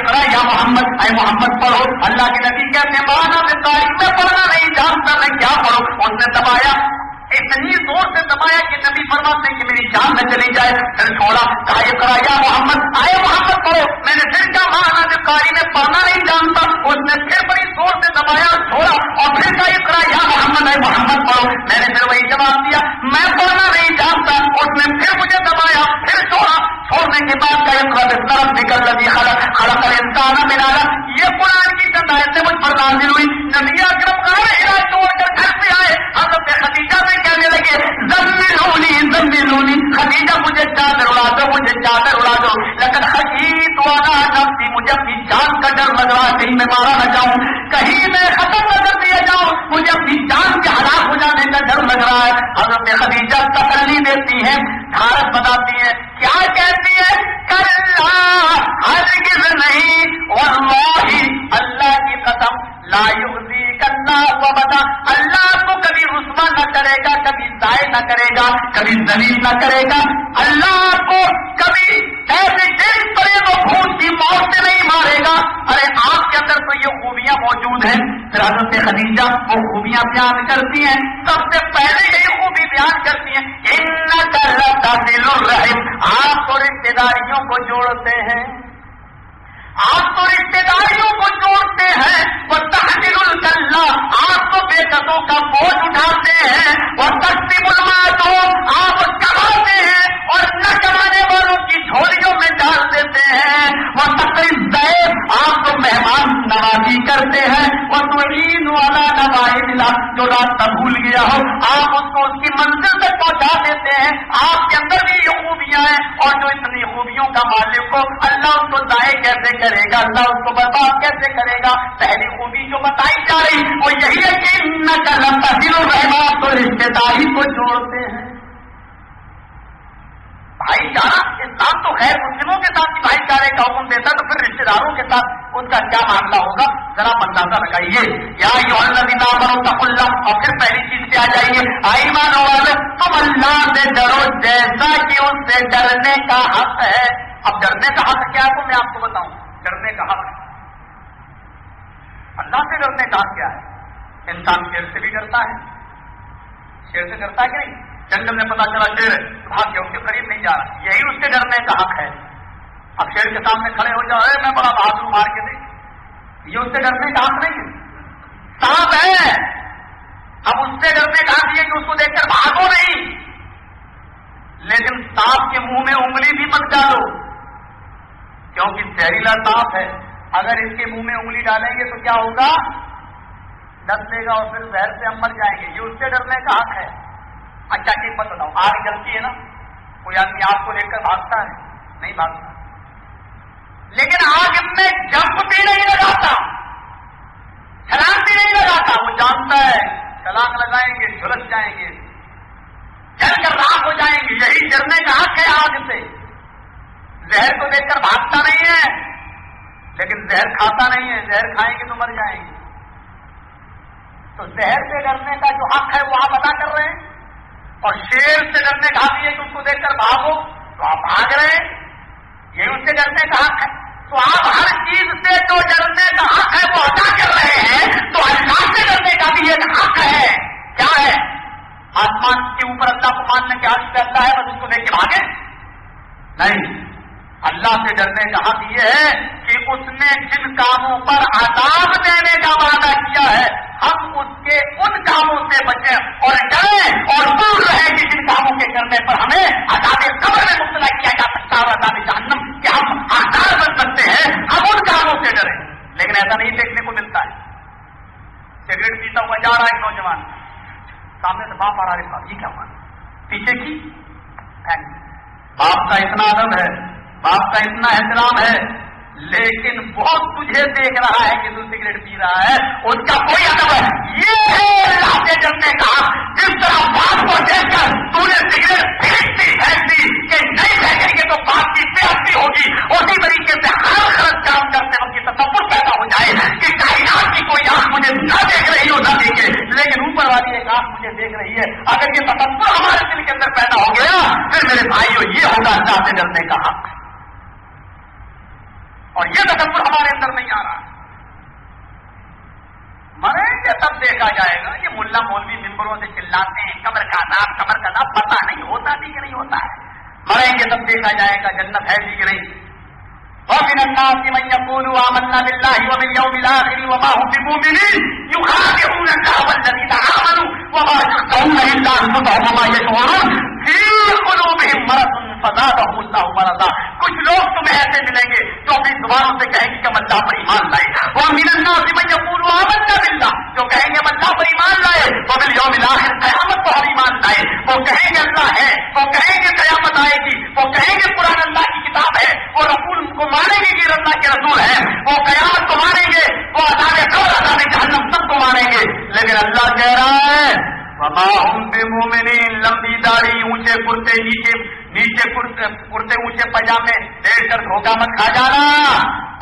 [SPEAKER 1] کہا یا محمد, اے محمد پڑھو. اللہ کے نبی کہتے ہیں مولانا میں تاریخ میں پڑھنا نہیں جانتا, میں کیا پڑھوں. اس نے دبایا, اتنی زور سے دبایا کہ نبی فرماتے ہیں کہ میری جان نہ چلی جائے. پھر چھوڑا, کہا اقرا یا محمد, آئے محمد پڑھو. میں نے پھر کیا مانا جو قاری میں پڑھنا نہیں جانتا, اس نے پھر بڑی زور سے دبایا اور چھوڑا, اور پھر کہا اقرا یا محمد, آئے محمد پڑھو. میں نے پھر وہی جواب دیا میں پڑھنا نہیں جانتا. اس نے پھر مجھے دبایا, پھر چھوڑا, چھوڑنے کے بعد کا اقرا بسم ربک الذی خلق خلق الانسان من علق. یہ قرآن کی چند آیتیں مجھ پر نازل ہوئی. نبی اکرم غار حرا چھوڑ کر گھر سے آئے, حضرت خدیجہ سے کہنے لگے زملونی زملونی, خدیجہ مجھے چادر اڑا دو, مجھے چادر اڑا دو. لیکن خشیت والا نفسی, مجھے اپنی جان کا ڈر لگ رہا, کہیں میں مارا نہ جاؤں, کہیں میں ختم نہ کر دیا جاؤں, مجھے اپنی جان کے ہلاک ہو جانے کا ڈر لگ رہا ہے. حضرت خدیجہ تسلی دیتی ہیں, دھارت بتاتی ہیں, کیا کہتی ہے, کلا ہرگز نہیں, واللہ اللہ کی قسم, لا یخزیک اللہ وبدا, اللہ کو کبھی رسوا نہ کرے گا، کبھی ضائع نہ کرے گا، کبھی ذلیل نہ کرے گا۔ اللہ آپ کو کبھی ایسے دل پڑے تو بھوک کی موت سے نہیں مارے گا۔ ارے آپ کے اندر تو یہ خوبیاں موجود ہیں۔ حضرت خدیجہ وہ خوبیاں بیان کرتی ہیں، سب سے پہلے یہی خوبی بیان کرتی ہیں، انک لتصل الرحم، آپ تو رشتے داریوں کو جوڑتے ہیں، آپ تو رشتے داریوں کو جوڑتے ہیں، وتحمل الکلہ، آپ تو بے قصوں کا بوجھ اٹھاتے ہیں، وتکسب المعدوم، آپ کماتے ہیں اور نہ کمانے والوں کی جھولیوں میں ڈال دیتے ہیں، وتقری الضیف، آپ تو مہمان نوازی کرتے ہیں، وتعین علی نوائب اللہ، جو راستہ بھول گیا ہو آپ اس کو اس کی منزل تک پہنچا دیتے ہیں۔ آپ کے اندر بھی یہ خوبیاں ہیں، اور جو اتنی خوبیوں کا مالک ہو اللہ اس کو ضائع کیسے کرے گا، اللہ اس کو برباد کیسے کرے گا؟ پہلی خوبی جو بتائی جا رہی وہ یہی ہے کہ انک لتصل الرحم، تو رشتے داری کو جوڑتے ہیں۔ بھائی چارہ اسلام تو خیر مسلموں کے ساتھ بھائی چارے کا حکم دیتا، تو پھر رشتے داروں کے ساتھ ان کا کیا معاملہ ہوگا؟ ذرا اندازہ لگائیے۔ یا ایھا الذین آمنوا اتقوا اللہ، اور پھر پہلی چیز پہ آ جائیے، ایمان والو تم اللہ سے ڈرو جیسا کہ اس سے ڈرنے کا حق ہے۔ اب ڈرنے کا حق کیا ہے تو میں آپ کو بتاؤں، ڈرنے کا حق اللہ سے ڈرنے کا حق کیا ہے؟ انسان شیر سے بھی ڈرتا ہے، شیر سے ڈرتا ہے کہ نہیں؟ جنگل میں پتا چلا شیر بھاگ کے اس کے قریب نہیں جا رہا، یہی اس سے ڈرنے کا حق ہے۔ اب شیر کے سامنے کھڑے ہو جاؤ، میں بڑا بہادر مار کے دے، یہ اس سے ڈرنے کا حق نہیں ہے۔ سانپ ہے، اب اس سے ڈرنے کا حق یہ کہ اس کو دیکھ کر بھاگو نہیں، لیکن سانپ کے منہ میں انگلی بھی مت ڈالو، کیونکہ زہریلا سانپ ہے، اگر اس کے منہ میں انگلی ڈالیں گے تو کیا ہوگا؟ ڈس لے گا اور پھر زہر سے ہم مر جائیں گے، یہ اس سے ڈرنے کا حق ہے۔ اچھا ایک بات بتاؤ، آگ جلتی ہے نا، کوئی آدمی آگ کو لے کر بھاگتا ہے؟ نہیں بھاگتا، لیکن آگ میں جمپ بھی نہیں لگاتا، چھلانگ بھی نہیں لگاتا، وہ جانتا ہے چھلانگ لگائیں گے جھلس جائیں گے، جل کر راکھ ہو جائیں گے، یہی ڈرنے کا حق ہے آگ سے۔ زہر کو دیکھ کر بھاگتا نہیں ہے، لیکن زہر کھاتا نہیں ہے، زہر کھائیں گے تو مر جائیں گے۔ تو زہر سے ڈرنے کا جو حق ہے وہ آپ ادا کر رہے ہیں، اور شیر سے ڈرنے کا حق یہ کہ اس کو دیکھ کر بھاگو تو آپ بھاگ رہے ہیں، یہ اس سے ڈرنے کا حق ہے۔ تو آپ ہر چیز سے جو ڈرنے کا حق ہے وہ ادا کر رہے ہیں، تو اللہ سے ڈرنے کا بھی ایک حق ہے۔ کیا ہے؟ آسمان کے اوپر اللہ کو ماننے کے حق سے اللہ ہے، بس اس کو دیکھ کے بھاگے نہیں۔ اللہ سے ڈرنے کا حق یہ ہے کہ اس نے جن کاموں پر عذاب دینے کا وعدہ کیا ہے ہم اس کے ان کاموں سے بچیں اور ڈریں اور دور رہیں کہ جن کاموں کے کرنے پر ہمیں عذاب قبر میں مبتلا کیا جا سکتا ہے اور عذاب جہنم کہ ہم آزار بن سکتے ہیں، ہم ان کاموں سے ڈریں۔ لیکن ایسا نہیں دیکھنے کو ملتا ہے۔ سگریٹ پیتا ہوا جا رہا ہے ایک نوجوان، سامنے سے باپ آ رہا ہے، صاحب یہ کیا ہوا؟ پیچھے کی باپ کا اتنا ادب ہے، باپ کا اتنا احترام ہے، لیکن بہت تجھے دیکھ رہا ہے کہ تو سگریٹ پی رہا ہے، اس کا کوئی ادب ہے۔ یہ ہے اللہ سے ڈرنے کا، جس طرح باپ کو دیکھ کر تو نے سگریٹ پھینکتی کہ نہیں پھینکیں گے تو باپ کی بےعزتی ہوگی، اسی طریقے سے ہر غلط کام کرتے وقت یہ تصور پیدا ہو جائے کہ کائنات کی کوئی آنکھ مجھے نہ دیکھ رہی ہو نہ دیکھے، لیکن اوپر والی ایک آنکھ مجھے دیکھ رہی ہے۔ اگر یہ تصور ہمارے دل کے اندر پیدا ہو گیا پھر میرے بھائیوں یہ ہوگا اللہ سے ڈرنے کا حق، اور یہ تصور ہمارے اندر نہیں آ رہا۔ مریں گے تب دیکھا جائے گا، یہ ملا مولوی ممبروں سے چلاتے ہیں قبر کا عذاب قبر کا عذاب، پتہ نہیں ہوتا بھی کہ نہیں ہوتا ہے۔ مریں گے تب دیکھا جائے گا جنت ہے بھی کہ نہیں۔ وَمِنَ النَّاسِ مَن يَقُولُ آمَنَّا بِاللَّهِ وَبِالْيَوْمِ الْآخِرِ وَمَا هُم بِمُؤْمِنِينَ يُخَادِعُونَ اللَّهَ وَالَّذِينَ آمَنُوا وَمَا يَخْدَعُونَ إِلَّا أَنفُسَهُمْ وَمَا يَشْعُرُونَ فِي قُلُوبِهِم مَّرَضٌ فَزَادَهُمُ اللَّهُ مَرَضًا۔ کچھ لوگ تمہیں ایسے ملیں گے جو اپنی زبانوں سے کہیں گے کہ ہم اللہ پر ایمان لائے، وَمِنَ النَّاسِ مَن يَقُولُ آمَنَّا بِاللَّهِ، جو کہیں گے ہم اللہ پر ایمان لائے، وَبِالْيَوْمِ الْآخِرِ قیامت پر ہم ایمان لائے، وہ کہیں گے اللہ ہے، وہ کہیں گے قیامت آئے گی، وہ کہیں گے قرآن اللہ کی کتاب ہے، وہ رسول کو مانیں گے کہ اللہ کے رسول ہے، وہ قیامت کو مانیں گے، وہ عذاب قبر عذاب جہنم سب کو مانیں گے، لیکن اللہ کہہ رہا ہے وما ہم بمؤمنین، لمبی داڑھی اونچے کرتے نیچے کرتے اونچے پاجامے دیکھ کر دھوکہ مت کھا جانا،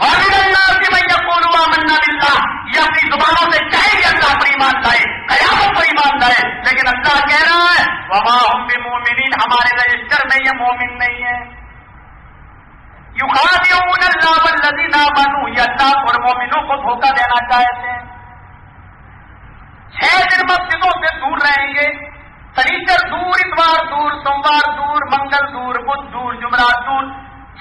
[SPEAKER 1] وَمِنَ النَّاسِ مَن يَقُولُ آمَنَّا بِاللَّهِ، یہ اپنی زبانوں سے کہیں گے اللہ پر ایمان لائے، قیامت پر ایمان لائے، لیکن اللہ کہہ رہا ہے وَمَا هُمْ بِمُؤْمِنِينَ، ہمارے رجسٹر میں یہ مومن نہیں ہے۔ يُخَادِعُونَ اللَّهَ وَالَّذِينَ آمَنُوا، یہ اللہ اور مومنوں کو دھوکہ دینا چاہتے ہیں۔ 6 دن مسجدوں سے دور رہیں گے، شنیچر دور، اتوار دور، سوموار دور، منگل دور، بدھ دور، جمعرات دور،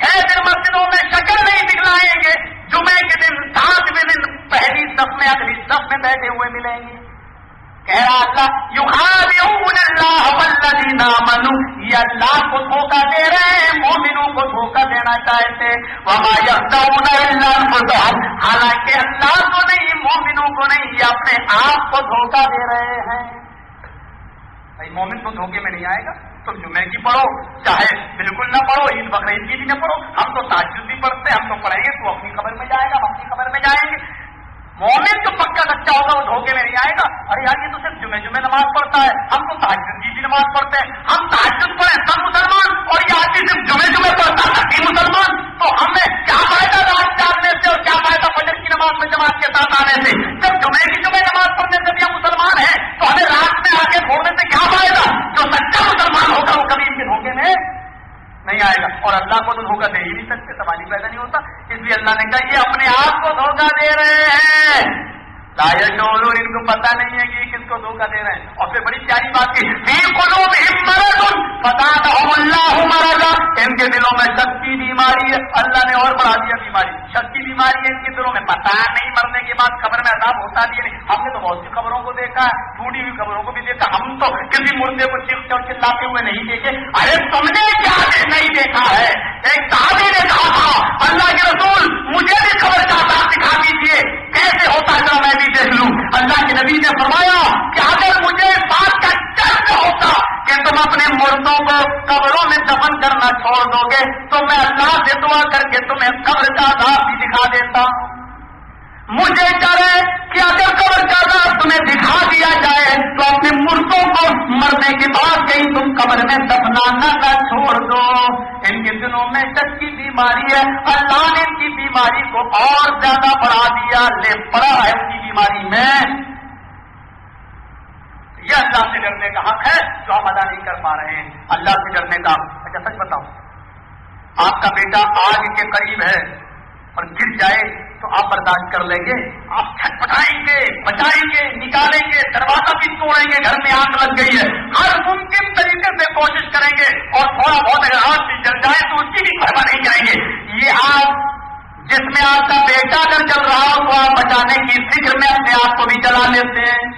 [SPEAKER 1] 6 دن مسجدوں میں شکل نہیں دکھلائیں گے، جمعے کے دن 7ویں دن پہلی صف میں اگلی صف میں بیٹھے ہوئے ملیں گے۔ کہہ رہا اللہ یخادعون اللہ والذین آمنوا، یہ اللہ کو دھوکہ دے رہے ہیں، مومنوں کو دھوکہ دینا چاہتے، وما یخدعون الا انفسهم، حالانکہ اللہ کو نہیں، مومنوں کو نہیں، یہ اپنے آپ کو دھوکہ دے رہے ہیں۔ مومن تو دھوکے میں نہیں آئے گا، تم جمعے کی پڑھو چاہے بالکل نہ پڑھو، عید بقرعید کی بھی نہ پڑھو، ہم تو تہجد بھی پڑھتے ہیں، ہم تو پڑھیں گے، تو اپنی خبر میں جائے گا، ہم اپنی خبر میں جائیں گے۔ مومن جو پکا سچا ہوگا وہ دھوکے میں نہیں آئے گا، ارے یار یہ تو صرف جمعے نماز پڑھتا ہے، ہم تو تہجد کی بھی نماز پڑھتے ہیں، ہم تہجد پڑھیں سب مسلمان، اور یہ آدمی صرف جمعے پڑھتا ہے سب مسلمان، تو ہمیں کیا فائدہ رات جاگنے سے اور کیا فائدہ فجر کی نماز میں جماعت کے ساتھ آنے سے؟ جب جمعے نماز پڑھنے سے بھی ہم مسلمان ہیں تو ہمیں رات میں آ کے چھوڑنے سے کیا فائدہ؟ جو سچا مسلمان ہوگا وہ کبھی ان کے دھوکے میں نہیں آئے گا، اور اللہ کو تو دھوکہ دے ہی نہیں سکتے، سوال ہی پیدا نہیں ہوتا، اس لیے اللہ نے کہا یہ اپنے آپ کو دھوکہ دے رہے ہیں، لا یشعرون، ان کو پتہ نہیں ہے کہ یہ کس کو دھوکہ دے رہے ہیں۔ اور پھر بڑی پیاری بات کی فی قلوبہم مرض فزادہم اللہ مرضا، ان کے دلوں میں شک کی بیماری ہے، اللہ نے اور بڑھا دیا بیماری، شک کی بیماری ہے ان کے دلوں میں، پتہ نہیں مرنے کے بعد قبر میں عذاب ہوتا بھی نہیں۔ ہم نے تو بہت سی خبروں کو دیکھا ہے، ٹوٹی ہوئی خبروں کو بھی دیکھا، ہم تو کسی مردے کو چیختے اور چلاتے ہوئے نہیں دیکھے۔ ارے تم نے کیا نہیں دیکھا ہے؟ ایک صحابی نے کہا تھا اللہ کے رسول مجھے بھی خبر کا عذاب دکھا دیجیے، کیسے ہوتا ہے میں بھی دیکھ لوں۔ اللہ کے نبی نے فرمایا کہ اگر مجھے اس بات کا ڈر ہوتا کہ تم اپنے مردوں کو قبروں میں دفن کرنا چھوڑ دو گے تو میں اللہ سے دعا کر کے تمہیں قبر کا عذاب بھی دکھا دیتا۔ مجھے ڈر ہے کہ اگر قبر کا عذاب تمہیں دکھا دیا جائے تو اپنے مردوں کو مرنے کے بعد کہیں تم قبر میں دفنانا نہ چھوڑ دو۔ ان کے دلوں میں شک کی بیماری ہے، اللہ نے ان کی بیماری کو اور زیادہ بڑھا دیا، لے پڑا ہے ان کی بیماری میں۔ یہ اللہ سے ڈرنے کا حق ہے جو ہم ادا نہیں کر پا رہے ہیں، اللہ سے ڈرنے کا۔ اچھا سچ بتاؤ، آپ کا بیٹا آگ کے قریب ہے اور گر جائے تو آپ برداشت کر لیں گے؟ آپ چھٹ پٹائیں گے، بچائیں گے، نکالیں گے، دروازہ بھی توڑیں گے، گھر میں آگ لگ گئی ہے، ہر ممکن طریقے سے کوشش کریں گے، اور تھوڑا بہت اگر آگ بھی جل جائے تو اس کی بھی پرواہ نہیں کریں گے۔ یہ آگ جس میں آپ کا بیٹا اگر جل رہا ہو تو آپ بچانے کی فکر میں اپنے آپ کو بھی جلا لیتے ہیں۔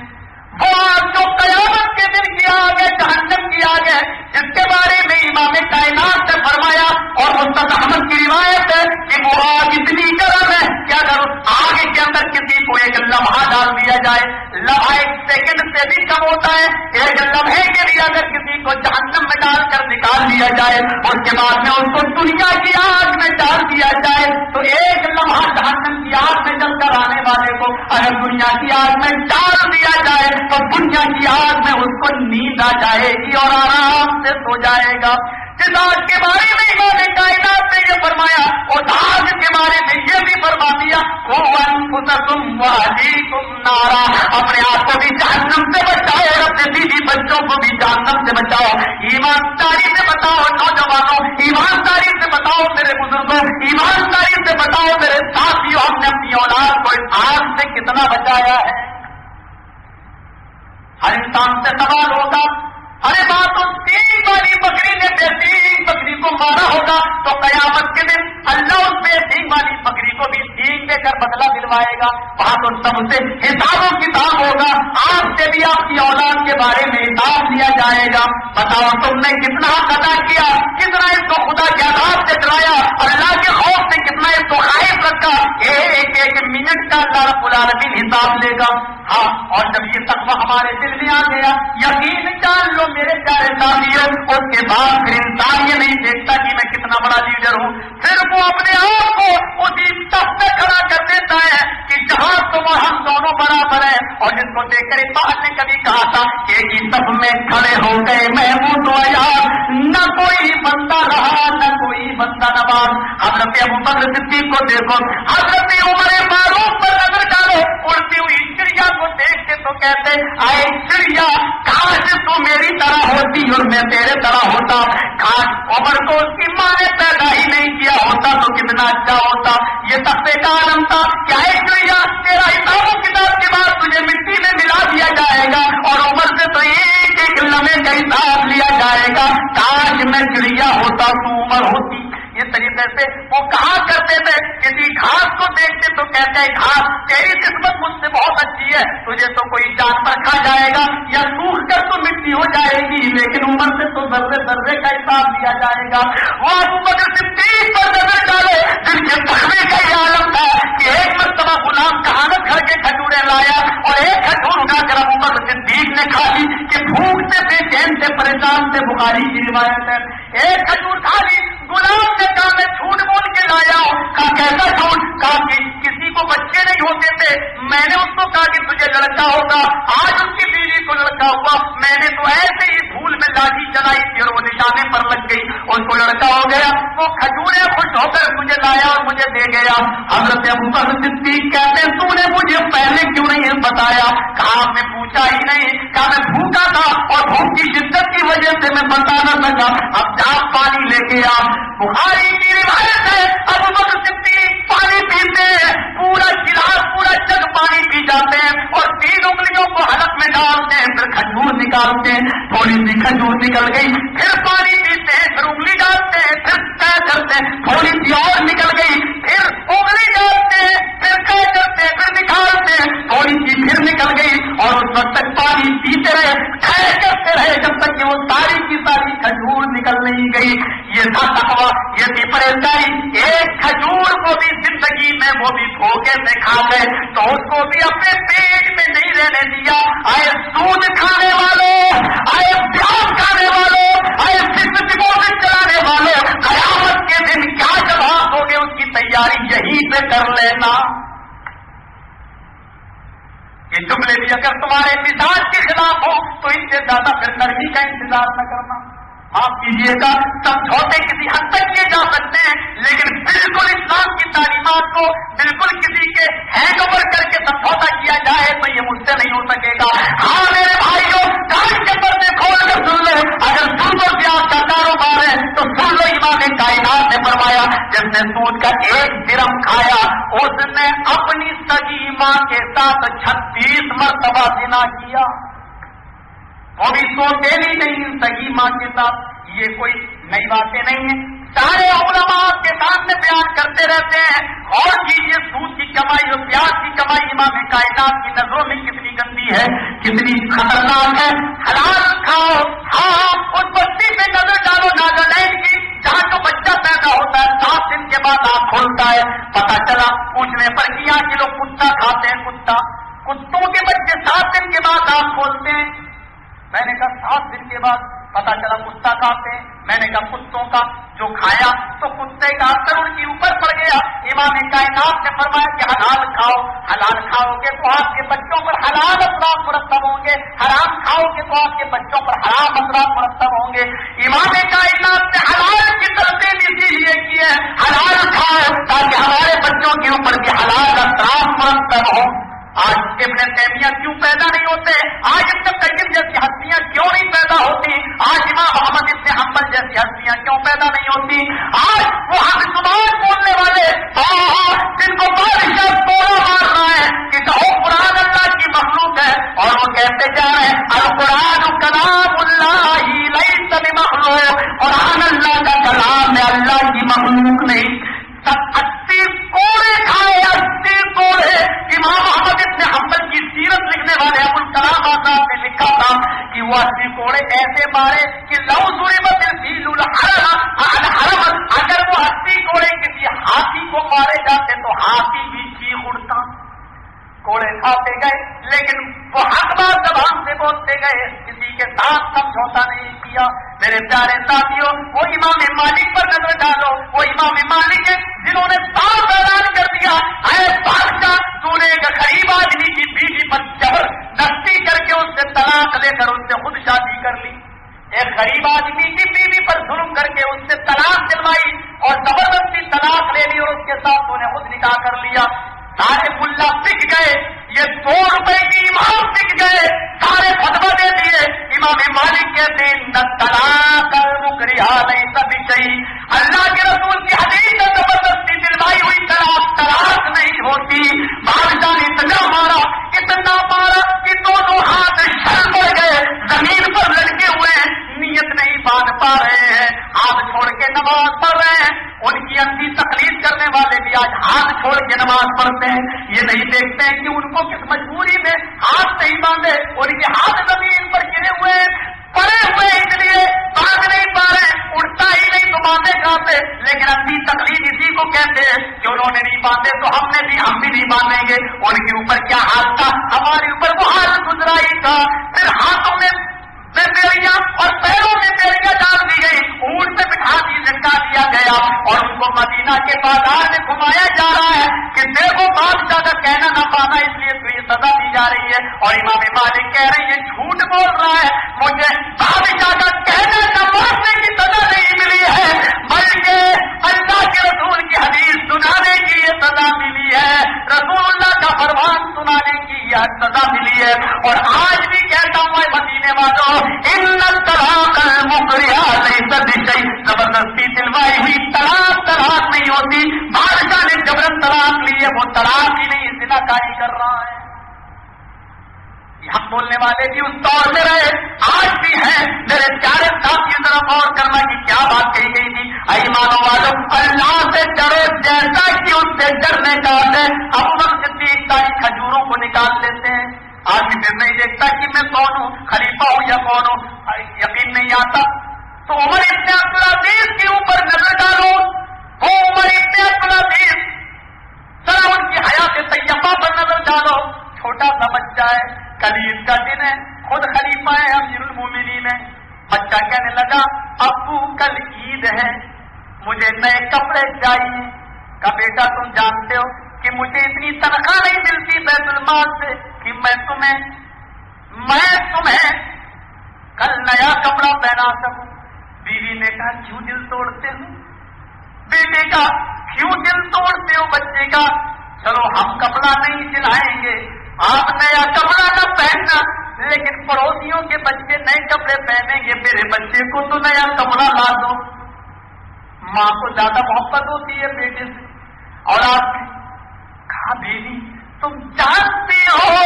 [SPEAKER 1] وہ آگ جو قیامت کے دن کی آگ ہے، جہنم کی آگ ہے، جس کے بارے میں امام کائنات نے فرمایا اور مستد احمد کی روایت ہے کہ وہ آگ اتنی گرم ہے کہ اگر اس آگ کے اندر کسی کو ایک لمحہ ڈال دیا جائے، لمحہ 1 سیکنڈ سے بھی کم ہوتا ہے، ایک لمحے کے لیے اگر کسی کو جہنم میں ڈال کر نکال دیا جائے اس کے بعد میں اس کو دنیا کی آگ میں ڈال دیا جائے تو ایک لمحہ جہنم کی آگ میں جل کر آنے والے کو اگر دنیا کی آگ میں ڈال دیا جائے تو دنیا کی آگ میں اس کو نیند آ جائے گی اور آرام سے سو جائے گا۔ اس آگ کے بارے میں امام کائنات نے یہ فرمایا اور آگ کے بارے میں یہ بھی فرما دیا وَأَنفُسَكُمْ وَأَهْلِيكُمْ نَارًا، اپنے آپ کو بھی جہنم سے بچاؤ اور اپنے بیوی بچوں کو بھی جہنم سے بچاؤ۔ ایمانداری سے بتاؤ نوجوانوں، ایمانداری سے بتاؤ میرے بزرگوں، ایمانداری سے بتاؤ میرے ساتھیوں، ہم نے اپنی اولاد کو اس آگ سے کتنا بچایا ہے؟ ہر انسان سے سوال ہوگا، ارے بات تو 3 والی بکری نے بے سینگ بکری کو مارا ہوگا تو قیامت کے دن اللہ اس بے سینگ والی بکری کو بھی سینگ دے کر بدلہ دلوائے گا، وہاں تو سب سے حساب و کتاب ہوگا، آپ سے بھی آپ کی اولاد کے بارے میں حساب لیا جائے گا۔ بتاؤ تم نے کتنا ادا کیا، کتنا اس کو خدا کے عذاب سے ڈرایا، اللہ کے خوف سے کتنا اس کو خائف رکھا، ایک منٹ کا اللہ رب العالمین حساب لے گا۔ ہاں، اور جب یہ تقویٰ ہمارے دل میں آ گیا، یقین جان لو میرے پیارے ساتھیوں، اس کے بعد پھر انسان یہ نہیں دیکھتا کہ میں کتنا بڑا لیڈر ہوں، پھر وہ اپنے آپ کو اسی صف میں کھڑا کر دیتا ہے کہ جہاں تم اور ہم دونوں برابر ہیں۔ اور جس کو دیکھ کر اقبال نے کبھی کہا تھا کہ ایک ہی صف میں کھڑے ہو گئے محمود و عیاض، نہ کوئی بندہ رہا نہ کوئی نہیں بنتا نواز. حضرت ابوبکر صدیق کو دیکھو, حضرت عمر فاروق پر نظر ڈالو, اڑتی ہوئی چڑیا کو دیکھتے تو کہتے آئے چڑیا کاش تو میری طرح ہوتی اور میں تیرے طرح ہوتا, کاش عمر کو اس کی ماں نے پیدا ہی نہیں کیا ہوتا تو کتنا اچھا ہوتا. یہ تختے کا عالم تھا. کیا ہے چڑیا, تیرا حساب و کتاب کے بعد تجھے مٹی میں ملا دیا جائے گا اور عمر سے تو ایک لمحے کا حساب لیا جائے گا. کاش میں چڑیا ہوتا تو عمر ہوتی. یہ طریقے سے وہ کہا کرتے تھے. کسی گھاس کو دیکھتے تو کہتے ہیں گھاس تیری قسمت مجھ سے بہت اچھی ہے, تجھے تو کوئی جانور کھا جائے گا یا سوکھ کر تو مٹی ہو جائے گی, لیکن عمر سے تو ذرے ذرے کا حساب لیا جائے گا. وہ ابوبکر صدیق پر نظر ڈالو جن کے تخمے کا یہ عالم تھا کہ ایک مرتبہ غلام کہانت گھر کے کھجورے لایا اور ایک کھجور اٹھا کر ابوبکر صدیق نے کھا لی کہ بھوک سے بے چین سے پریشان سے. بخاری کی روایت ہے, ایک کھجور کھا لی. غلام نے کہا میں جھوٹ بول کے لایا ہوں. کہا کیسا جھوٹ؟ کہا کہ کسی کو بچے نہیں ہوتے تھے, میں نے اس کو کہا کہ تجھے لڑکا ہوگا, آج اس کی بیوی کو لڑکا ہوا, میں نے تو ایسے ہی بھول میں لاٹھی چلائی تھی اور وہ نشانے پر لگ گئی, اس کو لڑکا ہو گیا. وہ کھجورے خوش ہو کر مجھے لایا اور مجھے دے گیا. حضرت ابوبکر صدیق کہتے ہیں تو نے مجھے پہلے کیوں نہیں بتایا؟ کہا آپ نے پوچھا ہی نہیں. کہا میں بھوکا تھا اور بھوک کی شدت کی وجہ سے میں بتا نہ سکا. اب جا پانی لے کے آ. بخاری کی روایت ہے ابوبکر صدیق پانی پیتے ہیں, پورا گلاس پورا جگ پانی پی جاتے ہیں اور 3 انگلیوں کو حلق میں ڈالتے ہیں, پھر کھجور نکالتے ہیں, تھوڑی سی کھجور نکل گئی, پھر پانی پیتے ہیں, پھر انگلی ڈالتے ہیں, پھر طے کرتے ہیں, تھوڑی سی اور نکل گئی, پھر انگلی ڈالتے ہیں, پھر طے کرتے ہیں, پھر نکالتے ہیں, تھوڑی سی پھر نکل گئی اور اس وقت تک پانی پیتے رہے, طے کرتے رہے جب تک کہ وہ ساری کی ساری کھجور نکل نہیں گئی. یہ تھا تقویٰ, یہ تھی پرہیزگاری. ایک کھجور کو بھی زندگی میں وہ بھی دھوکے سے کھا گئے تو اس کو بھی اپنے پیٹ میں نہیں رہنے دیا. آئے سود کھانے والوں, آئے پیاز کھانے والوں, آئے فکس ڈپوزٹ چلانے والوں, قیامت کے دن کیا جواب ہوگے اس کی تیاری یہیں پہ کر لینا. یہ جملے بھی اگر تمہارے مزاج کے خلاف ہو تو ان سے زیادہ پھر نرمی کا انتظار نہ کرنا. آپ کیجیے گا, سمجھوتے کسی حد تک کیے جا سکتے ہیں, لیکن بالکل اسلام کی تعلیمات کو بالکل کسی کے ہینڈ اوور کر کے سمجھوتا کیا جائے تو یہ مجھ سے نہیں ہو سکے گا. ہاں میرے بھائیوں, کان کے پردے کھول کر سن لو. اگر سود و پیاز کا کاروبار ہے تو سن لو, امام کائنات نے فرمایا جس نے سود کا 1 درہم کھایا اس نے اپنی سگی ماں کے ساتھ 36 مرتبہ زنا کیا. وہ بھی سوتیلی نہیں, سگی ماں کے ساتھ. یہ کوئی نئی باتیں نہیں ہیں, سارے علماء آپ کے سامنے بیان کرتے رہتے ہیں. اور کیجیے, سود کی کمائی اور پیاز کی کمائی امام کائنات کی نظروں میں کتنی گندی ہے, کتنی خطرناک ہے. حلال کھاؤ. ہاں, اس بستی پہ نظر ڈالو ناگالینڈ کی جہاں جو بچہ پیدا ہوتا ہے 7 دن کے بعد آنکھ کھولتا ہے. پتا چلا پوچھنے پر کہ یہاں کے لوگ کتا کھاتے ہیں. کتوں کے بچے 7 دن کے بعد آنکھ کھولتے ہیں. میں نے کہا 7 دن کے بعد پتا چلا کتا کھاتے ہیں. میں نے کہا کتوں کا جو کھایا تو کتے کا اثر ان کے اوپر پڑ گیا. امام کائنات نے فرمایا کہ حلال کھاؤ. حلال کھاؤ گے تو آپ کے بچوں پر حلال اثرات مرتب ہوں گے, حرام کھاؤ گے تو آپ کے بچوں پر حرام اثرات مرتب ہوں گے. امام کائنات نے حلال کی ترتیب اسی لیے کی ہے, حلال کھاؤ تاکہ ہمارے بچوں کے اوپر بھی حلال اثرات مرتب ہوں. آج ابن تیمیہ کیوں پیدا نہیں ہوتے, آج ابن قیم جیسی ہستیاں کیوں نہیں پیدا ہوتی, آج امام احمد ابن حنبل جیسی ہستیاں کیوں پیدا نہیں ہوتی, آج وہ ہم زبان بولنے والے جن کو بادشاہ توڑا مار رہا ہے کہ کہو قرآن اللہ کی مخلوق ہے, اور وہ کہتے جا رہے ہیں القرآن کلام اللہ لیس بمخلوق, قرآن اللہ کا کلام ہے, اللہ کی مخلوق نہیں. 80 کوڑے کھائے, 80 کوڑے. امام احمد ابن حنبل کی سیرت لکھنے والے ابو الکلام آزاد نے لکھا تھا کہ وہ 80 کوڑے ایسے مارے کہ لو ضربت الفیل الحرم, اگر وہ 80 کوڑے کسی ہاتھی کو مارے جاتے تو ہاتھی بھی چیخ اڑتا. کوڑے کھاتے گئے لیکن وہ حق بات زبان سے بولتے گئے, کسی کے ساتھ سمجھوتا نہیں کیا. میرے پیارے ساتھیوں, وہ امام مالک پر نظر ڈالو. وہ امام مالک ہے جنہوں نے صاف اعلان کر دیا اے بادشاہ تو نے ایک غریب آدمی کی بیوی پر زبردستی کر کے اس سے طلاق لے کر اس سے خود شادی کر لی. ایک غریب آدمی کی بیوی پر ظلم کر کے اس سے طلاق دلوائی اور زبردستی طلاق لے لی اور اس کے ساتھ تو نے خود نکاح کر لیا. سارے ملا بک گئے, یہ 2 روپے کی امام بک گئے, سارے فتویٰ دے دیے. امام مالک کہتے ہیں نہ طلاق المکرہ لیس بشیء, اللہ کے رسول کی حدیث میں زبردستی دلوائی ہوئی طلاق نہیں ہوتی. بادشاہ نے اتنا مارا کہ دونوں ہاتھ شل پڑ گئے, زمین پر لٹکے ہوئے ہیں, نیت نہیں باندھ پا رہے ہیں, ہاتھ چھوڑ کے نماز پڑھ رہے ہیں. ان کی اندھی تقلید کرنے والے بھی آج ہاتھ چھوڑ کے نماز پڑھتے ہیں. یہ نہیں دیکھتے ہیں کہ ان کو کس مجبوری میں ہاتھ نہیں باندھے, اور یہ ہاتھ زمین پر گرے ہوئے پڑے ہوئے اس لیے باندھ نہیں پا رہے, اٹھتا ہی نہیں تو باندھے کھاتے. لیکن اندھی تقلید اسی کو کہتے ہیں کہ انہوں نے نہیں باندھے تو ہم بھی نہیں باندھیں گے. ان کے اوپر کیا حال تھا, ہمارے اوپر وہ حال گزرائی تھا. پھر ہاتھوں میں بیڑیاں اور پیروں میں بیڑیاں ڈال دی گئی, اونٹ پہ بٹھا لٹکا دیا گیا, اور ان کو مدینہ کے بازار میں گھمایا جا رہا ہے کہ دیکھو بادشاہ کا کہنا نہ پانا, اس لیے تو یہ سزا دی جا رہی ہے. اور امام مالک کہہ رہے ہیں یہ جھوٹ بول رہا ہے, مجھے بادشاہ کا کہنا نہ ماننے کی سزا نہیں ملی ہے, بلکہ اللہ کے رسول کی حدیث سنانے کی یہ سزا ملی ہے, رسول اللہ کا فرمان سنانے کی یہ سزا ملی ہے. اور آج بھی کہتا ہوں مدینے والوں, ان الطلاق المکرہ لیس بشیء, زبردستی دلوائی ہوئی طلاق نہیں ہوتی. بادشاہ نے جبرن طلاق لی ہے, وہ طلاق ہی نہیں, زنا کاری کر رہا ہے. ہم بولنے والے بھی اس دور میں رہے, آج بھی ہیں. میرے پیارے صاحب کی طرف غور کرنا کی کیا بات کہی گئی تھی. ایمانوں والوں, اللہ سے ڈرو جیسا کہ اس سے ڈرنے کا ہے. ابو بکر صدیق ساری کھجوروں کو نکال لیتے ہیں. آج بھی پھر نہیں دیکھتا کہ میں کون ہوں, خلیفہ ہوں یا کون ہوں, یقین نہیں آتا. تو عمر ابن عبدالعزیز کے اوپر نظر ڈالو, وہ عمر ابن عبدالعزیز, ذرا ان کی حیات طیبہ پر نظر ڈالو. چھوٹا سا بچہ ہے, کل عید کا دن ہے, خود خلیفہ ہے, امیر المومنین ہے. بچہ کہنے لگا ابو کل عید ہے, مجھے نئے کپڑے چاہیے. کہا بیٹا تم جانتے ہو کہ مجھے اتنی تنخواہ نہیں ملتی بیت المال سے کہ میں تمہیں کل نیا کپڑا پہنا سکوں. بیوی نے کہا کیوں دل توڑتے ہو, بیٹے کا کیوں دل توڑتے ہو بچے کا, چلو ہم کپڑا نہیں سلائیں گے, آپ نیا کپڑا نہ پہننا, لیکن پڑوسیوں کے بچے نئے کپڑے پہنیں گے, میرے بچے کو تو نیا کپڑا لا دو. ماں کو زیادہ محبت ہوتی ہے بیٹے سے, اور آپ نے کہا بیوی تم جانتی ہو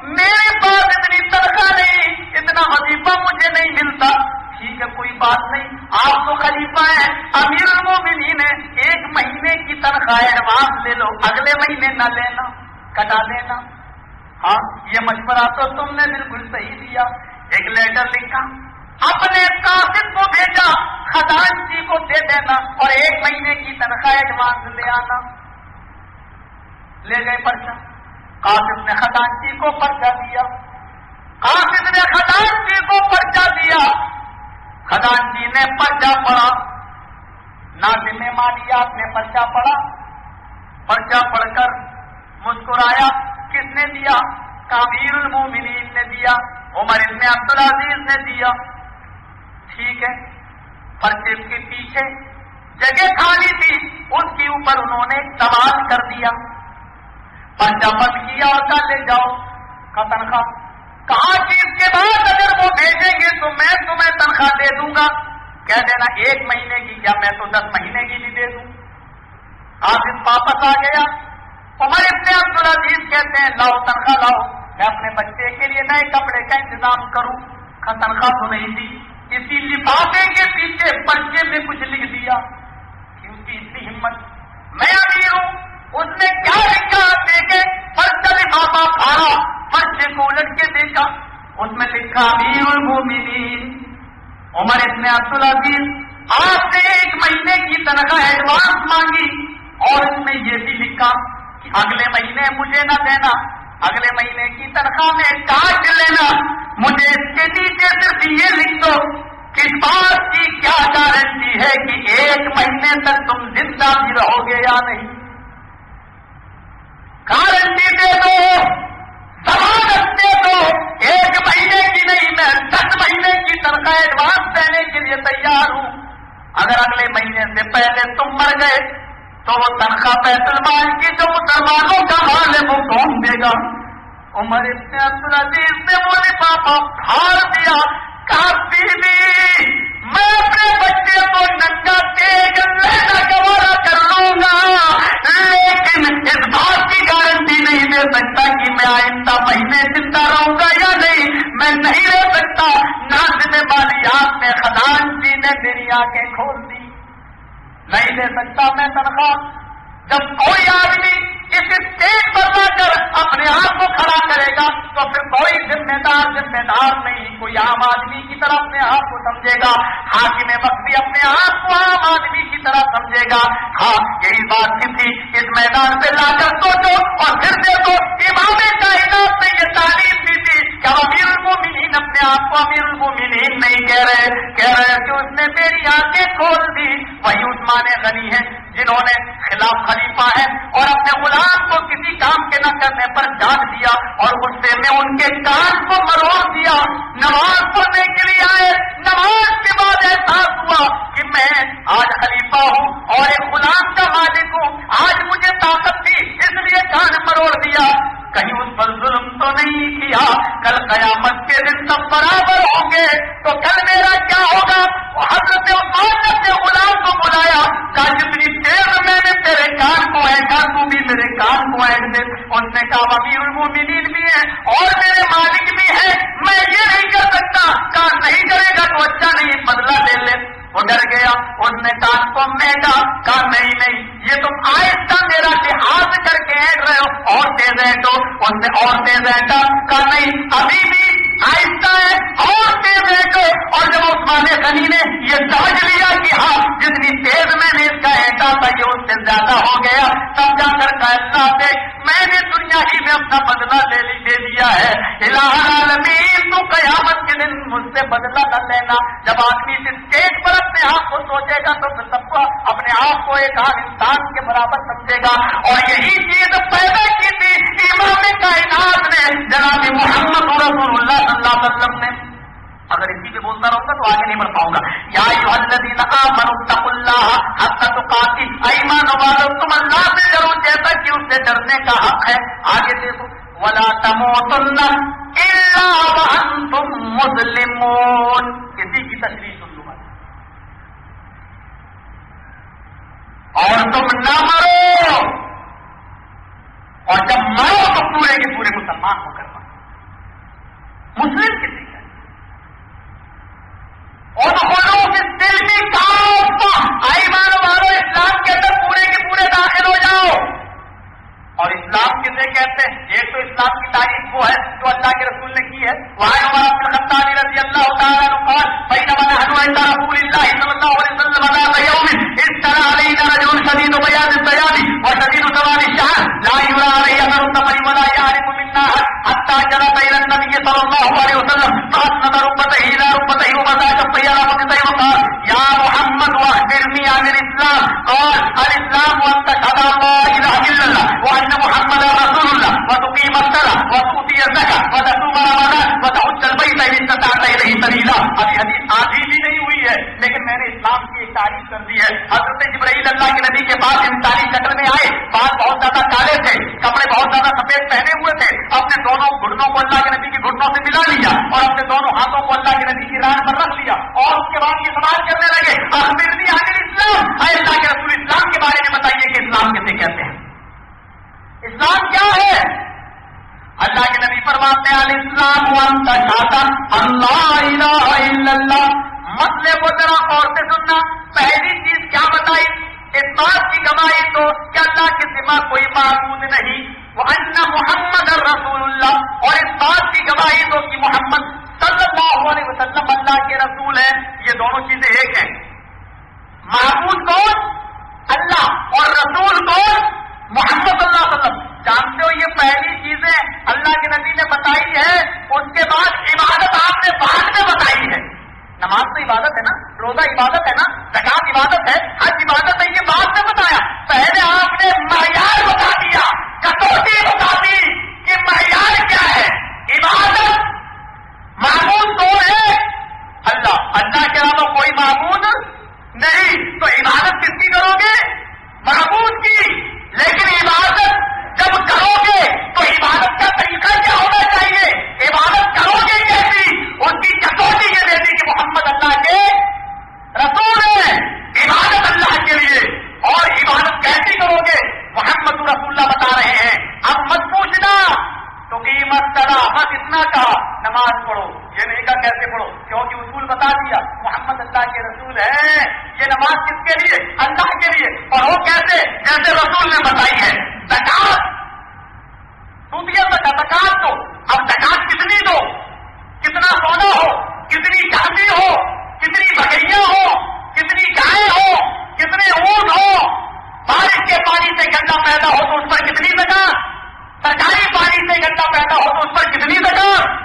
[SPEAKER 1] میرے پاس اتنی تنخواہ نہیں, اتنا وظیفہ مجھے نہیں ملتا. ٹھیک ہے کوئی بات نہیں, آپ تو خلیفہ ہیں, امیر المومنین ہیں, 1 مہینے کی تنخواہ ایڈوانس لے لو, اگلے مہینے نہ لینا, کٹا لینا. ہاں یہ مشورہ تو تم نے بالکل صحیح دیا. ایک لیٹر لکھا, اپنے کاتب کو بھیجا, خزانچی کو دے دینا اور 1 مہینے کی تنخواہ ایڈوانس لے آنا. لے گئے پرچہ, قاسم نے خزانچی کو پرچہ دیا, قاسم نے خزانچی کو پرچہ دیا, خزانچی نے پرچہ پڑھا, ناظم مالیات نے پرچہ پڑھا, پرچہ پڑھ کر مسکرایا. کس نے دیا؟ امیر المومنین نے دیا, عمر ابن عبدالعزیز نے دیا. ٹھیک ہے, پرچے کے پیچھے جگہ خالی تھی, اس کے اوپر انہوں نے سوال کر دیا. پرچہ بند کیا اور کہا لے جاؤ کا تنخواہ. کہا کہ اس کے بعد اگر وہ بھیجیں گے تو میں تمہیں تنخواہ دے دوں گا. کہہ دینا 1 مہینے کی, کیا میں تو 10 مہینے کی بھی دے دوں. آصف واپس آ گیا. عمر ابن عبدالعزیز کہتے ہیں لاؤ تنخواہ لاؤ, میں اپنے بچے کے لیے نئے کپڑے کا انتظام کروں. کا تنخواہ تو نہیں دی, اسی لفافے کے پیچھے پرچے میں کچھ لکھ دیا. کیوں کی اتنی ہمت, میں امیر ہوں. اس نے کیا لکھا دیکھے, پرچہ لفافہ پھاڑا, پرچے کو الٹ کے دیکھا, اس میں لکھا امیر المومنین عمر ابن عبدالعزیز, آپ نے 1 مہینے کی تنخواہ ایڈوانس مانگی, اور اس میں یہ بھی لکھا کہ اگلے مہینے مجھے نہ دینا, اگلے مہینے کی تنخواہ میں کاٹ لینا. مجھے اس کے نیچے صرف یہ لکھ دو کہ اس بات کی کیا گارنٹی ہے کہ 1 مہینے تک تم زندہ بھی رہو گے یا نہیں. گارنٹی دے دو, ضمانت دے دو. 1 مہینے کی نہیں, میں 10 مہینے کی تنخواہ ایڈوانس دینے کے لیے تیار ہوں. اگر اگلے مہینے سے پہلے تم مر گئے تو وہ تنخواہ بیت المال کی جو مسلمانوں کا مال ہے وہ کون دے گا؟ عمر ابن عبدالعزیز نے وہ لفافہ پھاڑ دیا، کہا بیوی میں اپنے بچے کو ننگا تیگ لینا گوارا کر لوں گا، لیکن اس بات کی گارنٹی نہیں دے سکتا کہ میں آئندہ مہینے زندہ رہوں گا یا نہیں، میں نہیں رہ سکتا۔ ناظم مالیات نے خزانچی نے میری آنکھیں کھول دی، نہیں دے سکتا میں تنخواہ۔ جب کوئی آدمی اس اسٹیج پر لا کر اپنے آپ کو کھڑا کرے گا تو پھر کوئی ذمہ دار نہیں، کوئی عام آدمی کی طرح اپنے آپ کو سمجھے گا، حاکم وقت بھی اپنے آپ کو عام آدمی کی طرح سمجھے گا۔ ہاں یہی بات تھی، اس میدان سے لا کر سوچو اور پھر دیکھو امام کائنات نے یہ تعلیم دی تھی کہ امیر المومنین اپنے آپ کو امیر المومنین نہیں کہہ رہے کہ اس نے میری آنکھیں کھول دی۔ وہی عثمان غنی ہے جنہوں نے خلاف خلیفہ ہے اور اپنے غلام کو کسی کام کے نہ کرنے پر ڈانٹ دیا اور غصے میں ان کے کان کو مروڑ دیا۔ نماز پڑھنے کے لیے آئے، نماز کے بعد احساس ہوا کہ میں آج خلیفہ ہوں اور ایک غلام کا مالک ہوں، آج مجھے طاقت تھی اس لیے کان مروڑ دیا، کہیں اس پر ظلم تو نہیں کیا، کل قیامت کے دن سب برابر ہوں گے تو کل میرا کیا ہوگا؟ حضرت عثمان نے اپنے غلام کو بلایا، کہا جتنی دیر میں نے تیرے کان کو اینٹا تو بھی میرے کان کو اینٹ دے۔ اس نے کہا امیر المومنین بھی ہے اور میرے مالک بھی ہے، میں یہ نہیں کر سکتا۔ کہا نہیں کرے گا تو اچھا نہیں، بدلہ لے لے۔ وہ ڈر گیا، اس نے کان کو مہنگا، کہا نہیں یہ تم آہستہ میرا لحاظ کر کے اینٹ رہے ہو، اور تیز اینٹو۔ اس نے اور تیز اینٹا، کہا نہیں ابھی بھی آہستہ ہے اور تیز اینٹو۔ اور جب عثمان غنی نے یہ سمجھ لیا کہ ہاں جتنی تیز میں نے اس کا اینٹا تھا یہ اس سے زیادہ ہو گیا، تب جا کر کہا میں نے دنیا ہی میں اپنا بدلہ دے دیا ہے، الہ العالمین تو قیامت کے دن مجھ سے بدلہ نہ لینا۔ جب آدمی اس اسٹیج پر اپنے آپ کو سوچے گا تو سب کو اپنے آپ کو ایک عام انسان کے برابر سمجھے گا، اور یہی چیز پیدا کی تھی امام کائنات نے، جناب محمد رسول اللہ صلی اللہ علیہ وسلم نے۔ اگر اسی پہ بولتا رہوں گا تو آگے نہیں بڑھ پاؤں گا۔ یا ایھا الذین آمنوا اتقوا اللہ حق تقاتہ، ایمان والو تم اللہ سے ڈرو جیسا کہ اس سے ڈرنے کا حق ہے۔ آگے دیکھو ولا تموتن الا وانتم مسلمون، کسی کی تشریح سن لو اور تم نہ مرو، اور جب مرو تو پورے کے پورے مسلمان ہو کر مرو۔ مسلم کسی کا اور دل میں ایمان والو اسلام کے اندر پورے کے پورے داخل ہو جاؤ۔ اور اسلام کسے کہتے ہیں؟ ایک تو اسلام کی تعریف وہ ہے جو اللہ کے رسول نے کی ہے، وہاں عمر بن الخطاب رضی اللہ تعالیٰ عنہ قال بینما نحن عند رسول اللہ صلی اللہ علیہ وسلم ذات یوم اطلع علینا رجل شدید بیاض الثياب وشدید سواد الشعر لا يرى عليه اثر السفر ولا يعرف منا حتى جلس الى النبي صلى الله عليه وسلم فاسند ركبته الى ركبته ومسح كفيه على فخذيه وقال يا محمد واخبرني عن الاسلام قال الاسلام ان تشهد ان لا اله الا الله وان محمد رسول الله وتقيم الصلاه وتؤتي الزكاه وتصوم رمضان وتحج البيت ان استطعت اليه سبيلا۔ ابھی حدیث آدھی بھی نہیں ہوئی ہے لیکن میں نے اسلام کی ایک تعریف کر دی ہے۔ حضرت جبرائیل اللہ کے نبی کے پاس انسانی شکل میں آئے، بال بہت زیادہ کالے تھے، کپڑے بہت زیادہ سفید پہنے ہوئے تھے، اپنے دونوں گھٹنوں کو اللہ کے نبی کے گھٹنوں سے ملا لیا اور اپنے دونوں ہاتھوں کو اللہ کے نبی کی ران پر رکھ لیا، اور اس کے بعد یہ سوال کرنے لگے اخبرنی عن الاسلام، اے اللہ کے رسول اسلام کے بارے میں بتائیے کہ اسلام کسے کہتے ہیں، اسلام کیا ہے؟ اللہ کے نبی فرماتے ہیں الاسلام ان تشهد ان لا الہ الا اللہ۔ مسئلے کو ذرا غور سے سننا، پہلی چیز کیا بتائی؟ اس بات کی گواہی تو کہ اللہ کے سوا کوئی معبود نہیں، وَأَنَّ مُحَمَّدًا رَسُولُ اللَّهِ، اور اس بات کی گواہی دو کہ محمد صلی اللہ علیہ وسلم اللہ کے رسول ہیں۔ یہ دونوں چیزیں ایک ہیں، معبود کون؟ اللہ، اور رسول کون؟ محمد صلی اللہ علیہ وسلم۔ جانتے ہو یہ پہلی چیزیں اللہ کے نبی نے بتائی ہے، اس کے بعد عبادت آپ نے بعد میں بتائی ہے۔ نماز تو عبادت ہے نا، روزہ عبادت ہے نا، زکات عبادت ہے، حج عبادت ہے، یہ بعد میں بتایا۔ پہلے آپ نے معیار بتا دیا، کسوٹی بتا دی کہ معیار کیا ہے، عبادت۔ معبود کون ہے؟ اللہ، اللہ کے علاوہ کوئی معبود نہیں تو عبادت کس کی کرو گے؟ معبود کی. لیکن عبادت جب کرو گے تو عبادت کا طریقہ کیا ہونا چاہیے؟ عبادت کرو گے کیسی؟ اس کی کسوٹی یہ دیتی کہ محمد اللہ کے رسول ہیں. عبادت اللہ کے لیے. اور عبادت کیسی کرو گے؟ محمد رسول اللہ بتا رہے ہیں. اب مت پوچھنا تو قیمت کرا بس اتنا کہا نماز پڑھو، یہ نہیں کہا کیسے پڑھو، کیونکہ اصول بتا دیا محمد اللہ کے رسول ہیں. یہ نماز کس کے لیے؟ اللہ کے لیے. اور وہ کیسے؟ جیسے رسول نے بتائی ہے. زکات زکات دو. اب زکات کتنی دو؟ کتنا سونا ہو، کتنی چاندی ہو، کتنی بکریاں ہو، کتنی گائے ہو، کتنے اونٹ ہو. بارش کے پانی سے گندا پیدا ہو تو اس پر کتنی زکات؟ سرکاری پانی سے گندا پیدا ہو تو اس پر کتنی زکات؟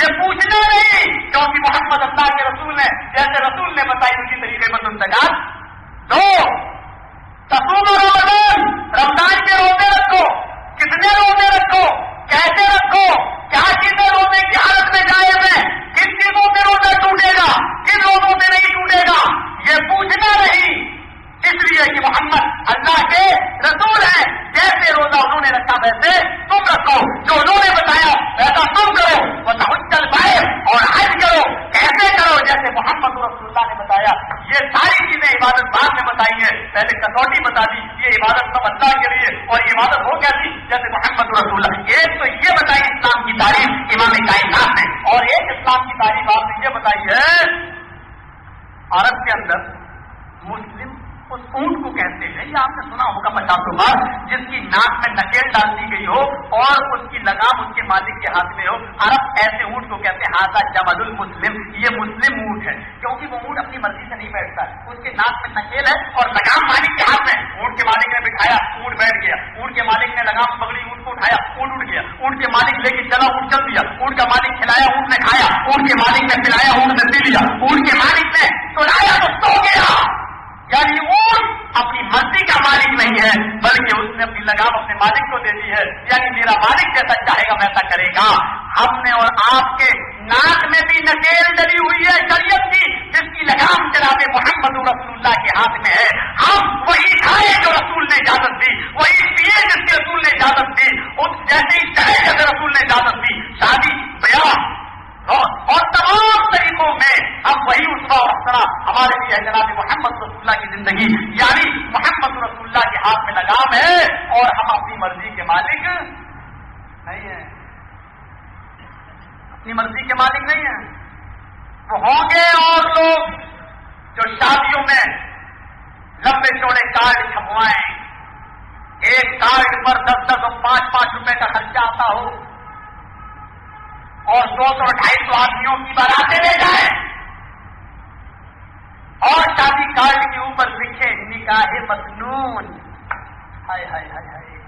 [SPEAKER 1] یہ پوچھنا نہیں، کیونکہ محمد اللہ کے رسول نے جیسے رسول نے بتائی اسی طریقے پر تم زکات دو. تصوم رمضان، رمضان کے روزے رکھو. کتنے روزے رکھو، کیسے رکھو، کیا چیزیں روزے کی حالت میں جائز ہیں، کن چیزوں سے روزہ ٹوٹے گا، کن روزوں سے نہیں ٹوٹے گا، یہ پوچھنا نہیں. اس لیے کہ محمد اللہ کے رسول ہیں. جیسے روزہ انہوں نے رکھا ویسے تم رکھو، جو انہوں نے بتایا ویسا تم کرو. وتحج البیت، اور حج کرو. کیسے کرو؟ جیسے محمد رسول اللہ نے بتایا. یہ ساری چیزیں عبادت بعد میں بتائی ہے، پہلے کسوٹی بتا دی. یہ عبادت سب اللہ کے لیے. اور عبادت ہو کیسی؟ جیسے محمد رسول اللہ. ایک تو یہ بتائی اسلام کی تعریف امام کائنات نے، اور ایک اسلام کی تعریف آپ نے یہ بتائی ہے عرب کے اندر مسلم اس اونٹ کو کہتے ہیں. یہ آپ نے سنا ہوگا 50 بار، جس کی ناک میں نکیل ڈال دی گئی ہو اور اس کی لگام اس کے مالک کے ہاتھ میں ہو. عرب ایسے اونٹ کو کہتے ہیں ہاذا جمل المسلم، یہ مسلم اونٹ ہے. کیونکہ وہ اونٹ اپنی مرضی سے نہیں بیٹھتا، اس کے ناک میں نکیل ہے اور لگام مالک کے ہاتھ میں. اونٹ کے مالک نے بٹھایا، اونٹ بیٹھ گیا. اونٹ کے مالک نے لگام پکڑی، اونٹ کو اٹھایا، اونٹ اٹھ گیا. اونٹ کے مالک لے کے چلا، اونٹ چل دیا. اونٹ کا مالک کھلایا، اونٹ نے کھایا. اونٹ کے مالک نے پلایا، اونٹ نے پی لیا. اونٹ کے مالک نے سلایا تو سو گیا. یعنی اونٹ اپنی مرضی کا مالک نہیں ہے، بلکہ اس نے اپنی لگام اپنے مالک کو دے دی ہے. یعنی میرا مالک جیسا چاہے گا ویسا کرے گا. ہم نے اور آپ کے ناک میں بھی نکیل ڈلی ہوئی ہے شریعت کی، جس کی لگام جناب محمد رسول اللہ کے ہاتھ میں ہے. ہم وہی کھائے جو رسول نے اجازت دی، وہی پیے جس کی رسول نے اجازت دی، اس جیسے ہی چلے جیسے رسول نے اجازت دی. شادی بیاہ اور تمام طریقوں میں اب وہی اسوہ اور اسرا ہمارے لیے ہے جناب محمد رسول اللہ کی زندگی. یعنی محمد رسول اللہ کے ہاتھ میں لگام ہے اور ہم اپنی مرضی کے مالک نہیں ہیں. اپنی مرضی کے مالک نہیں ہیں. وہ ہوں گے اور لوگ جو شادیوں میں لمبے چوڑے کارڈ چھپوائیں، ایک کارڈ پر 10 اور 5 روپے کا خرچہ آتا ہو اور 200 اور 250 آدمیوں کی باراتیں لے جائیں اور شادی کارڈ کے اوپر لکھے نکاح مسنون. ہائے ہائے ہائے ہائے،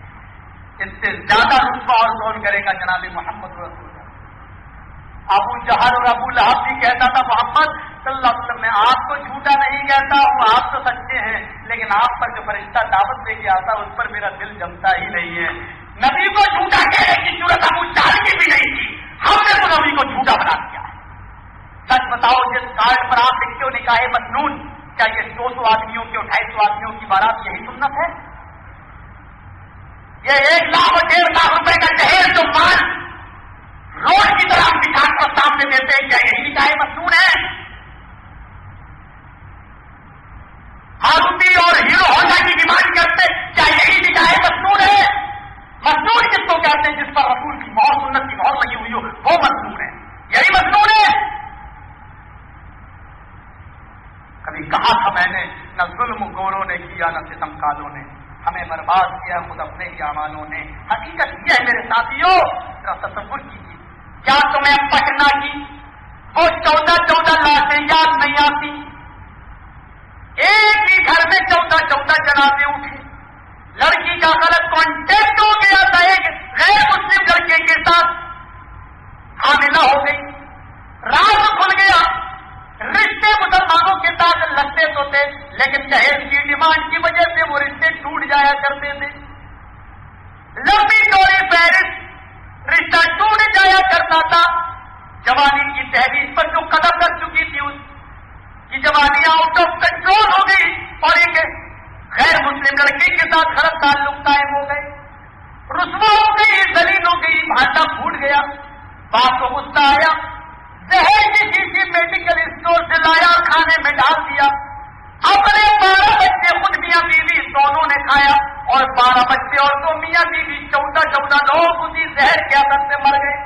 [SPEAKER 1] اس سے زیادہ رتبہ اور کون کرے گا جناب محمد رسول اللہ. ابو جہل اور ابو لہب بھی کہتا تھا محمد صلی اللہ علیہ وسلم میں آپ کو جھوٹا نہیں کہتا ہوں، آپ تو سچے ہیں، لیکن آپ پر جو فرشتہ دعوت لے کے آتا اس پر میرا دل جمتا ہی نہیں ہے. نبی کو جھوٹا کہنے کی ضرورت ابو جہل کی بھی نہیں تھی، ہم نے تو نبی کو جھوٹا بنا دیا. سچ بتاؤ، جس کارڈ پر آپ لکھتے ہو نکاح مسنون، کیا یہ 200 آدمیوں کی اور 250 آدمیوں کی بارات یہی سنت ہے؟ یہ 1 لاکھ اور 1.5 لاکھ روپے کا جہیز جو مال روڈ کی طرح دکھا کر سامنے دیتے ہیں، کیا یہی نکاح مسنون ہے؟ ماروتی اور ہیرو ہونڈا کی ڈیمانڈ کرتے، کیا یہی نکاح مسنون ہے؟ مسنون کس کو کہتے ہیں؟ جس پر رسول کی مہر، سنت کی مہر لگی ہوئی ہو، وہ مسنون ہے. یہی مسنون ہے. کبھی کہا تھا میں نے، نہ ظلم گوروں نے کیا نہ ستم کالوں نے، ہمیں برباد کیا خود اپنے ہی اعمالوں نے. حقیقت یہ ہے میرے ساتھیوں، ذرا تصور کیجیے، کیا تمہیں پٹنہ کی وہ 14 لاشیں یاد نہیں آتی؟ ایک ہی گھر میں 14 جنازے اٹھے. لڑکی کا غلط کانٹیکٹ ہو گیا تھا ایک غیر مسلم لڑکے کے ساتھ، حاملہ ہو گئی. راز کھل گیا. رشتے مسلمانوں کے ساتھ لگتے تو تھے، لیکن جہیز کی ڈیمانڈ کی وجہ سے وہ رشتے ٹوٹ جایا کرتے تھے. لمبی چوڑی فہرست رشتہ ٹوٹ جایا کرتا تھا. جوانی کی تحریر پر جو قدم رکھ چکی تھی، اس کی جوانی آؤٹ آف کنٹرول ایکسپلوڈ ہو گئی اور ایک غیر مسلم لڑکی کے ساتھ خراب تعلق قائم ہو گئے، رسوا ہو گئی، ذلیل ہو گئی، بھانڈا پھوٹ گیا۔ باپ کو غصہ آیا، زہر کی شیشی میڈیکل اسٹور سے لایا اور کھانے میں ڈال دیا۔ اپنے 12 بچے خود میاں بیوی دونوں نے کھایا اور 12 بچے اور 2 میاں بیوی 14 لوگ اسی زہر کے اثر سے مر گئے۔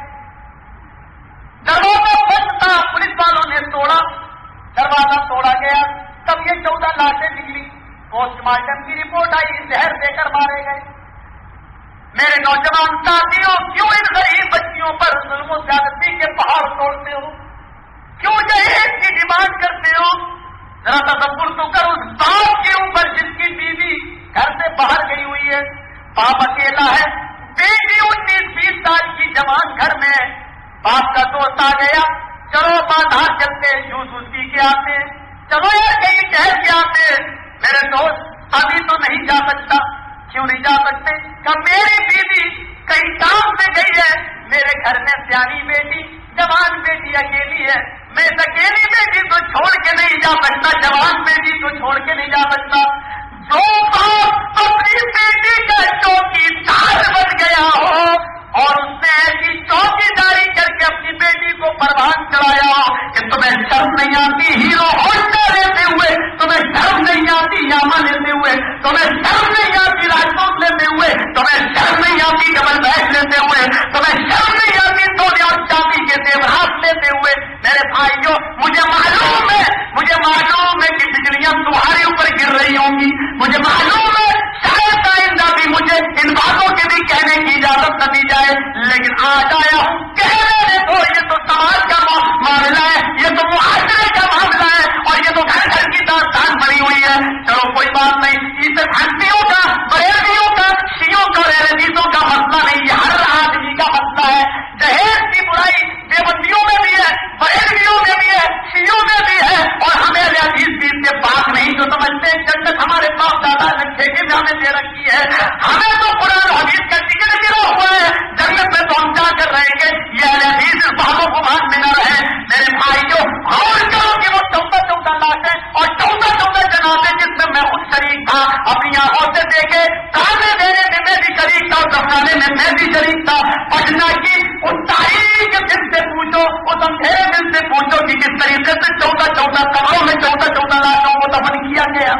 [SPEAKER 1] دروازہ بند تھا، پولیس والوں نے توڑا، دروازہ توڑا گیا، تب یہ 14 لاشیں نکلی۔ پوسٹ مارٹم کی رپورٹ آئی، زہر دے کر مارے گئے۔ میرے نوجوان ساتھیوں، کیوں ان غریب بچیوں پر ظلم و زیادتی کے پہاڑ توڑتے ہو؟ کیوں جہیز کی ڈیمانڈ کرتے ہو؟ ذرا تصور تو کر اس باپ کے اوپر جس کی بیوی گھر سے باہر گئی ہوئی ہے، باپ اکیلا ہے، بیٹی 19-20 سال کی جوان گھر میں ہے، باپ کا دوست آ گیا، چلو بازار چلتے جوس پی کے آتے، چلو یار کہیں ٹہل کے آتے۔ میرے دوست ابھی تو نہیں جا سکتا۔ کیوں نہیں جا سکتے؟ کہ میری بیوی کہیں کام سے گئی ہے، میرے گھر میں سیانی بیٹی جوان بیٹی اکیلی ہے، میں اس اکیلی بیٹی کو چھوڑ کے نہیں جا سکتا، جوان بیٹی کو چھوڑ کے نہیں جا سکتا۔ جو باپ اپنی بیٹی کا چوکیدار بن گیا ہو اور اس نے ایسی چوکیداری کر کے اپنی بیٹی کو پروان چڑھایا ہو کہ تمہیں شرم نہیں آتی ہیرو ہونڈا لیتے ہوئے، تمہیں شرم نہیں آتی یاما لیتے ہوئے، تمہیں شرم نہیں آتی راجپوت لیتے ہوئے، تمہیں شرم نہیں آتی ڈبل بیگ لیتے ہوئے، تمہیں شرم نہیں آتی سونے اور چاندی کے زیورات لیتے ہوئے۔ میرے بھائیوں، مجھے معلوم ہے کہ بجلیاں تمہارے اوپر گر رہی ہوں گی، مجھے معلوم ہے شاید آئندہ بھی مجھے ان باتوں کے بھی کہنے کی اجازت نہ دی جائے، لیکن آج آیا ہوں کہنے دو، یہ تو سماج کا معاملہ ہے، یہ تو معاشرے کا معاملہ ہے اور یہ تو گھر گھر کی داستان بنی ہوئی ہے۔ چلو کوئی بات نہیں، اس ہنسیوں کا، بریلویوں کا، شیعوں کا، ریلیزوں کا مسئلہ نہیں، یہ ہر آدمی کا مسئلہ ہے۔ جہیز کی برائی دیوبندیوں میں بھی ہے، بریلویوں میں بھی ہے، شیعوں میں بھی ہے، اور ہمیں حدیث بھی سے پاک نہیں جو سمجھتے ہیں جنت ہمارے باپ دادا نے ٹھیکے میں ہمیں دے رکھی ہے، ہمیں تو قرآن حدیث کا ٹکٹ ملا ہوا ہے، جنت میں تو ہم جا کر رہیں گے۔ یہ حدیث اس باتوں کو مان میں نہ رہے۔ میرے بھائیوں، غور کرو کہ وہ 14 لاشیں اور 14 جنازے جس میں میں خود شریک تھا، اپنی آنکھوں سے دیکھے، تازے دینے میں میں بھی شریک تھا، دفنانے میں بھی شریک تھا۔ پٹنہ کی اس تاریخ دل سے پوچھو، اس اندھیرے دل سے پوچھو کہ کس طریقے سے 14 قبروں میں 14 لاشوں کو دفن کیا گیا۔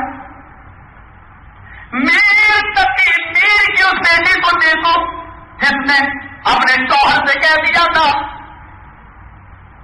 [SPEAKER 1] میر تقی میر کی اس بیٹی کو دیکھو جس نے اپنے شوہر سے کہہ دیا تھا،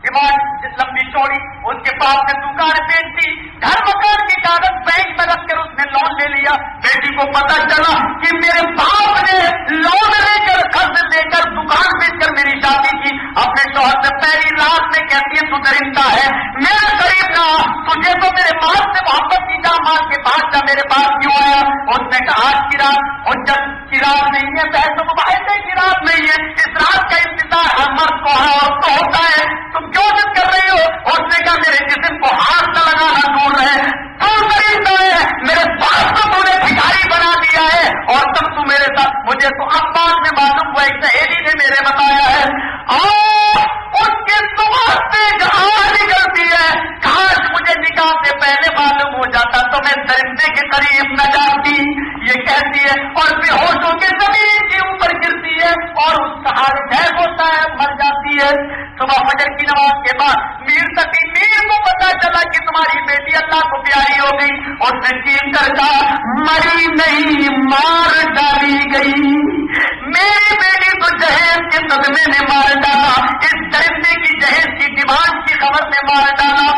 [SPEAKER 1] ڈیمانڈ لمبی چوڑی، اس کے پاس سے دکان بیچ دی، گھر مکان کی کاغذ بینک میں رکھ کر اس نے لون لے لیا۔ بیٹی کو پتا چلا کہ میرے باپ نے لون لے کر، قرض لے کر، دکان بیچ کر میری شادی کی۔ اپنے شوہر سے پہلی رات میں کہتی ہے تو درندہ ہے، میرے قریب نہ، تجھے تو میرے مال سے محبت کی، جا مال کے بعد جا، میرے پاس کیوں آیا؟ اس نے کہا آج کی رات، اور جب کی رات نہیں ہے، بحث تو معاہدے کی رات نہیں ہے، اس رات کا انتظار ہر مرد کو ہر عورت کو ہوتا ہے، تم کیوں ضد کر رہی ہو؟ اور اس نے کہا میرے جسم کو ہاتھ نہ لگانا، دور رہے، تو درندہ ہے، میرے باپ کو تم نے بھکاری بنا دیا ہے اور تب تو میرے ساتھ۔ مجھے تو اب بعد میں معلوم ہوا، ایک سہیلی نے میرے بتایا ہے، اور اس کے صبح سے جہاں نکلتی ہے، کاش مجھے نکاح سے پہلے معلوم ہو جاتا تو میں درندے کے قریب نہ جاتی، یہ کہتی ہے، اور بے ہوش ہو کے زمین کے اوپر گرتی ہے اور اس سہارے ڈھیک ہوتا ہے، مر جاتی ہے۔ صبح فجر کی نماز کے بعد میر تقی میر کو پتا چلا کہ تمہاری بیٹی اللہ کو پیاری ہو گئی، اس نے چین کر کہا مری نہیں، مار ڈالی گئی، میری بیٹی تو جہیز کے صدمے میں مار ڈالا، اس درندے کی جہیز کی ڈیمانڈ کی خبر میں مار ڈالا۔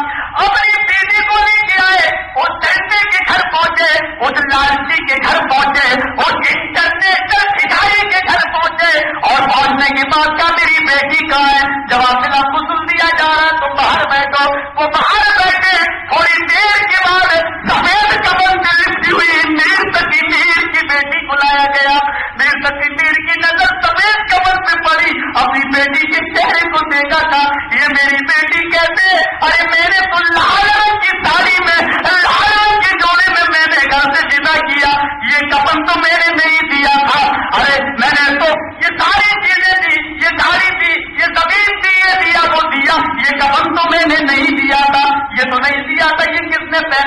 [SPEAKER 1] اپنی بیٹی کو لے کے آئے، اس درندے کے گھر پہنچے، اس لالچی کے گھر پہنچے، اس انٹرنیشنل بھکاری کے گھر پہنچے، اور پہنچنے کے بعد کہا میری بیٹی کہاں ہے؟ جواب ملا غسل دیا جا رہا ہے، تو باہر بیٹھو۔ وہ باہر بیٹھے، تھوڑی دیر کے بعد سفید کفن سے لپٹی ہوئی میر تقی میر کی بیٹی کو لایا گیا۔ میر تقی میر کی نظر سفید کفن پہ پڑی، اپنی بیٹی کے چہرے کو دیکھا تھا، یہ میری بیٹی کیسے؟ ارے میرے تو لال رنگ کی ساڑی میں، لال رنگ کے جوڑے میں میں نے گھر سے جدا کیا، یہ کفن تو میں نے نہیں دیا تھا، ارے میں نے تو یہ ساری چیزیں دی، یہ گاڑی دی، یہ زمین دی، یہ دیا وہ دیا، یہ کفن تو میں نے نہیں دیا تھا،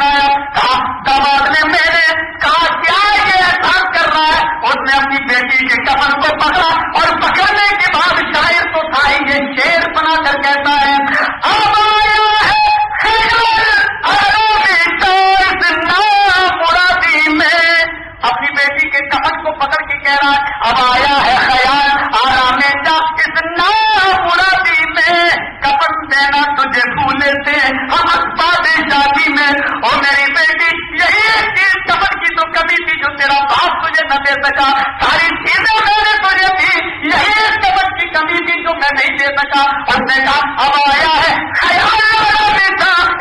[SPEAKER 1] آیا, کہا داماد نے میرے کہا کیا یہ احسان کر رہا ہے؟ اس نے اپنی بیٹی کے کفن کو پکڑا اور پکڑنے کے بعد شاعر تو تھا ہی, یہ شعر بنا کر کہتا ہے اب آیا ہے مرادی میں. اپنی بیٹی کے کفن کو پکڑ کے کہہ رہا ہے اب آیا ہے خیال آرام جا اس مرادی میں, کفن دینا تجھے بھولے تھے ہم اسباب شادی میں. اور میری بیٹی یہی ایک چیز کفن کی تو کمی تھی جو تیرا باپ تجھے نہ دے سکا, ساری چیزیں میں نے تجھے دی, یہی ایک کفن کی کمی تھی جو میں نہیں دے سکا. اور میں کہا اب آیا ہے خیال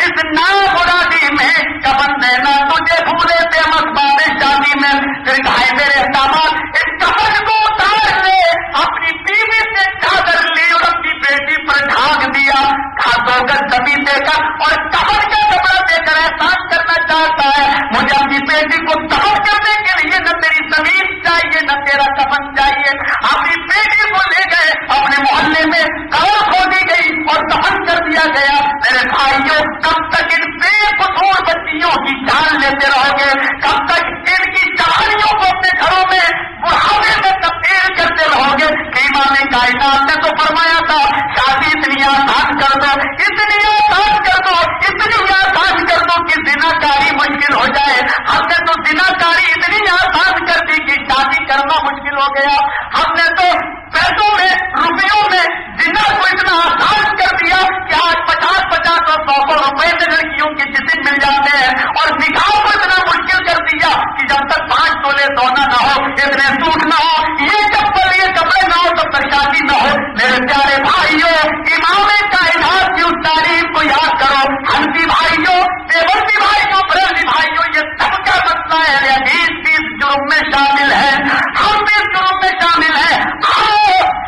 [SPEAKER 1] اس مرادی میں, کفن دینا تجھے بھولے تھے ہم اسباب شادی میں. پھر کہا میرے داماد اس کفن کو اتار لے, اپنی بیوی سے چادر لی اور اپنی بیٹی پر ڈھانک دیا. کہا 2 گز زمین دے کر اور کفن کا کپڑا دے کر احسان کرنا چاہتا ہے. مجھے اپنی بیٹی کو دفن کرنے کے لیے نہ تیری زمین چاہیے نہ تیرا کفن چاہیے. اپنی بیٹی کو لے گئے, اپنے محلے میں قبر کھودی گئی اور دفن کر دیا گیا. میرے بھائیوں کب تک ان بے قصور بچیوں کی جان لیتے رہو گے؟ کب تک ان کی جوانیوں کو اپنے گھروں میں بڑھاپے میں تبدیل کرتے رہو گے؟ امام کائنات نے تو فرمایا تھا شادی اتنی آسان کر دو, اتنی آسان کر دو, اتنی آسان کر دو کہ زنا کاری مشکل ہو جائے. ہم نے تو زنا کاری اتنی آسان کر دی کہ شادی کرنا مشکل ہو گیا. ہم نے تو پیسوں میں روپیوں میں زنا کو اتنا آسان کر دیا کہ آج 50 اور 100 روپئے میں لڑکیوں کے جسم مل جاتے ہیں, اور نکاح کو اتنا مشکل کر دیا کہ جب تک 5 تولے سونا نہ ہو, اتنے سوٹ نہ ہو, یہ چپل یہ کپڑے نہ ہو, تب تک شادی نہ ہو. میرے پیارے بھائیوں امام کائنات کی اس تعریف کو یاد کرو. ہنسی بھائیوں, دیوبندی بھائیوں, بریلوی بھائیوں, یہ سب کا مسئلہ ہے. حدیث بھی اس جرم میں شامل ہے, ہم بھی اس جرم میں شامل ہیں. آؤ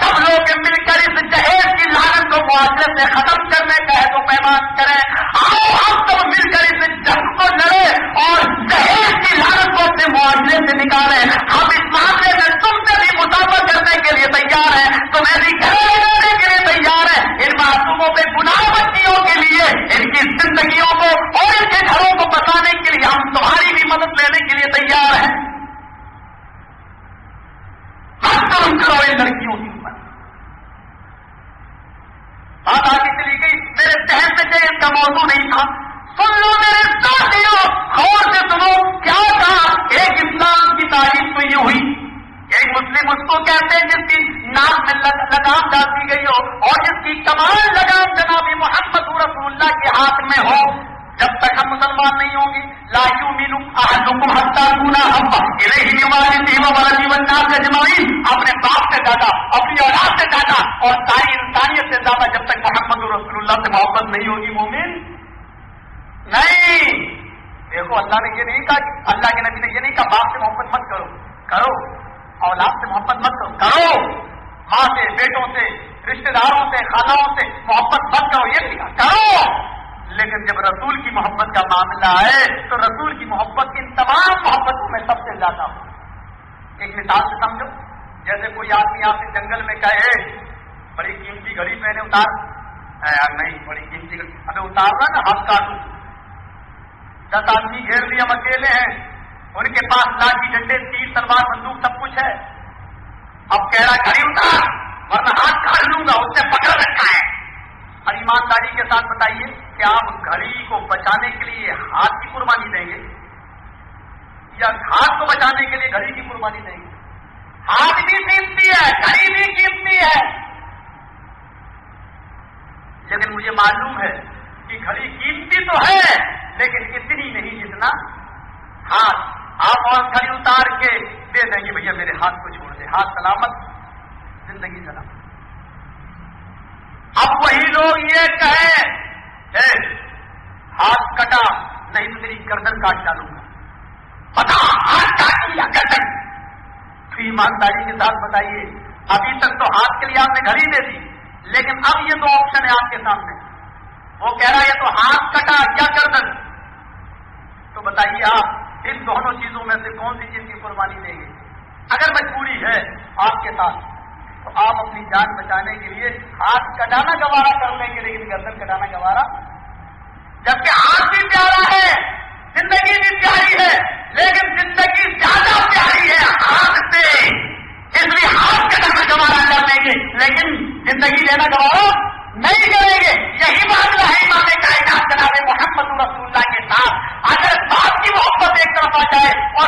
[SPEAKER 1] سب لوگ مل کر اس جہیز کی لعنت کو معاشرے سے ختم کرنے کا عہد و پیمان کریں. آؤ ہم سب مل کر اس جنگ کو لڑیں اور جہیز کی لعنت کو اپنے معاشرے سے نکالیں. ہم اس معاملے میں تم سے بھی مطالبہ کرنے کے لیے تیار ہیں, تمہیں بھی گھر لگانے کے لیے تیار ہیں. ان معصوموں پہ گناہ بچیوں کے لیے ان کی زندگیوں کو اور ان کے گھروں کو بچانے کے لیے ہم تمہاری بھی مدد لینے کے لیے تیار ہیں. ظلم کرو ان لڑکیوں کی اوپر. بات آگے چلی گئی, میرے ذہن سے جہیز کا موضوع نہیں تھا. سن لو میرے ساتھیوں, غور سے سنو کیا کہا. ایک اسلام کی تعریف تو یہ ہوئی, ایک مسلم اس کو کہتے ہیں جس کی ناک میں لگام ڈال دی گئی ہو اور جس کی کمال لگام جناب محمد رسول اللہ کے ہاتھ میں ہو. جب تک ہم مسلمان نہیں ہوں گے لا یؤمن احدکم حتی یکون احب الیہ من والدہ وولدہ والناس اجمعین. اپنے باپ سے زیادہ, اپنی اولاد سے زیادہ اور ساری انسانیت سے زیادہ جب تک محمد رسول اللہ سے محبت نہیں ہوگی مومن نہیں. دیکھو اللہ نے یہ نہیں کہا, اللہ کے نبی نے یہ نہیں کہا باپ سے محبت مت کرو, کرو. اولاد سے محبت مت کرو, کرو. ماں سے, بیٹوں سے, رشتے داروں سے, خالوں سے محبت مت کرو, یہ نہیں کہا کرو. لیکن جب رسول کی محبت کا معاملہ ہے تو رسول کی محبت ان تمام محبتوں میں سب سے زیادہ ہو. ایک مثال سے سمجھو, جیسے کوئی آدمی آپ سے جنگل میں کہے بڑی قیمتی گھڑی میں نے اتار, یار نہیں بڑی قیمتی گھڑی ابھی اتارنا نا ہاتھ کاٹوں. 10 آدمی گھیر لیا, ہم اکیلے ہیں, ان کے پاس لاٹھی ڈنڈے تیر تلوار بندوق سب کچھ ہے. اب کہہ رہا گھڑی اتار ورنہ ہاتھ کاٹ لوں گا, اس نے پکڑ رکھا ہے. اور ایمانداری کے ساتھ بتائیے کہ آپ گھڑی کو بچانے کے لیے ہاتھ کی قربانی دیں گے یا ہاتھ کو بچانے کے لیے گھڑی کی قربانی دیں گے؟ ہاتھ بھی قیمتی ہے, گھڑی بھی قیمتی ہے. لیکن مجھے معلوم ہے کہ گھڑی قیمتی تو ہے لیکن اتنی نہیں جتنا ہاتھ. آپ اور گھڑی اتار کے دے دیں گے بھیا میرے ہاتھ کو چھوڑ دے, ہاتھ سلامت زندگی سلامت. اب وہی لوگ یہ کہیں ہاتھ کٹا نہیں تو تیری گردن کاٹ ڈالوں گا, پتا ہاتھ کاٹ یا گردن. تو ایمانداری کے ساتھ بتائیے, ابھی تک تو ہاتھ کے لیے آپ نے گھڑی دے دی, لیکن اب یہ 2 آپشن ہے آپ کے سامنے. وہ کہہ رہا ہے یا تو ہاتھ کٹا یا گردن. تو بتائیے آپ ان دونوں چیزوں میں سے کون سی چیز کی قربانی دیں گے؟ اگر مجبوری ہے آپ کے ساتھ تو آپ اپنی جان بچانے کے لیے ہاتھ کٹانا گوارا کر لیں گے, لیکن گردن کٹانا گوارا. جبکہ ہاتھ بھی پیارا ہے,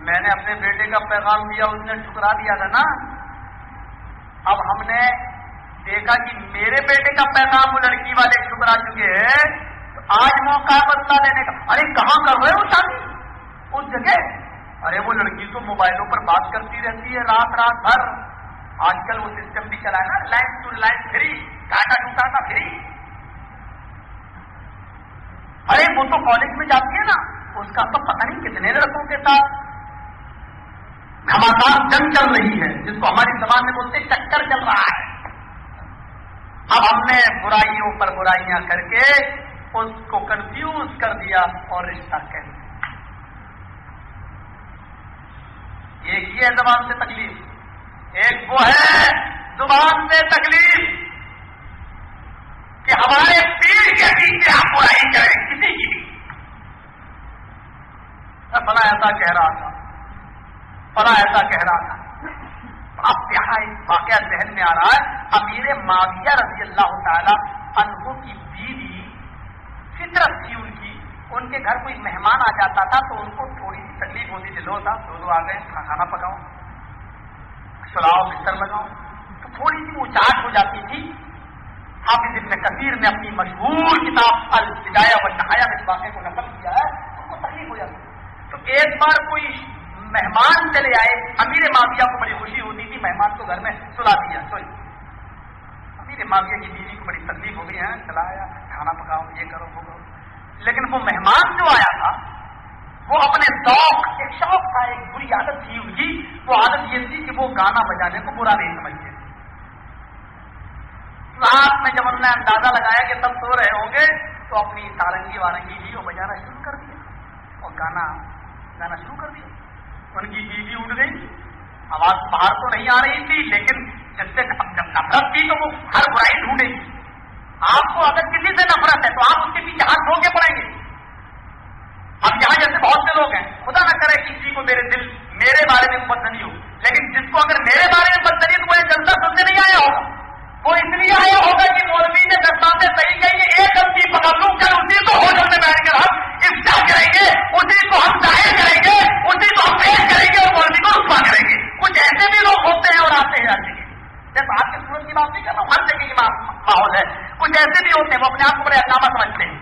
[SPEAKER 1] میں نے اپنے بیٹے کا پیغام دیا، اس نے ٹھکرا دیا تھا نا. اب ہم نے دیکھا کہ میرے بیٹے کا پیغام وہ لڑکی والے ٹھکرا چکے ہیں، تو آج موقع ہے بدلہ لینے کا. ارے کہاں کر رہے ہو شادی؟ اس جگہ. ارے وہ لڑکی تو موبائلوں پر بات کرتی رہتی ہے رات بھر. آج کل وہ سسٹم بھی چلا ہے نا، line to line free, data ٹوٹا تھا فری. ارے وہ تو کالج میں جاتی ہے نا، اس کا تو پتہ نہیں کتنے لڑکوں کے ساتھ گھماسان جنگ چل رہی ہے، جس کو ہماری زبان میں بولتے چکر چل رہا ہے. اب ہم نے برائیوں پر برائیاں کر کے اس کو کنفیوز کر دیا اور رشتہ کر دیا. ایک یہ ہے زبان سے تکلیف، ایک وہ ہے زبان سے تکلیف کہ ہمارے پیر کے پیچھے ہم برائی کریں کسی کی بھی. فلاں ایسا کہہ رہا تھا، فلاں ایسا کہہ رہا تھا. اب یہاں ایک واقعہ ذہن میں آ رہا ہے. امیر معاویہ رضی اللہ تعالی عنہ کی بیوی فطرت تھی ان کے گھر کوئی مہمان آ جاتا تھا تو ان کو تھوڑی سی تکلیف ہوتی تھی. لو تھا دو آ گئے، کھانا پکاؤ، سلاؤ، بستر لگاؤ، تو تھوڑی سی اچاٹ ہو جاتی تھی. حافظ ابن کثیر نے اپنی مشہور کتاب البدایہ والنہایہ میں اس واقعے کو نقل کیا ہے. ان کو تکلیف ہو جاتی. تو ایک بار کوئی مہمان چلے آئے، امیر معاویہ کو بڑی خوشی ہوتی تھی، مہمان کو گھر میں سلا دیا. سوئی امیر معاویہ کی بیوی کو بڑی تکلیف ہو گئی ہے، چلایا، کھانا پکاؤ، یہ کرو وہ کرو. لیکن وہ مہمان جو آیا تھا وہ اپنے ذوق، ایک شوق تھا، ایک بری عادت تھی ان کی. وہ عادت یہ تھی کہ وہ گانا بجانے کو برا نہیں سمجھتے. رات میں جب ہم نے اندازہ لگایا کہ سب سو رہے ہوں گے تو اپنی سارنگی وارنگی لی اور بجانا شروع کر دیا اور گانا شروع کر دیا. ان کی بیوی اٹھ گئی. آواز باہر تو نہیں آ رہی تھی، لیکن جب سے نفرت تھی تو وہ ہر برائی ڈھونڈے گی. آپ کو اگر کسی سے نفرت ہے تو آپ اس کے پیچھے ہاتھ دھو کے پڑیں گے. اب یہاں جیسے بہت سے لوگ ہیں، خدا نہ کرے کسی کو میرے بارے میں بدنی ہو، لیکن جس کو اگر میرے بارے میں بدنی تو وہ جلسہ سننے نہیں آیا ہوگا. وہ اس لیے آیا ہوگا کہ مولوی نے دستانے صحیح کہی ہے، ایک غلطی پکڑ لوں کل اسی کو ہوٹل میں بیٹھ کر ہم افطا کریں گے، اسی کو ہم ظاہر کریں گے، اسی کو ہم پیش کریں گے اور مولوی کو رسوا کریں گے. کچھ ایسے بھی لوگ ہوتے ہیں اور آتے ہیں آتے ہیں. جب آپ کی صورت کی بات نہیں کر رہا ہوں، ہر جگہ کی ماحول ہے. کچھ ایسے بھی ہوتے ہیں وہ اپنے آپ کو بڑے علامہ سمجھتے ہیں،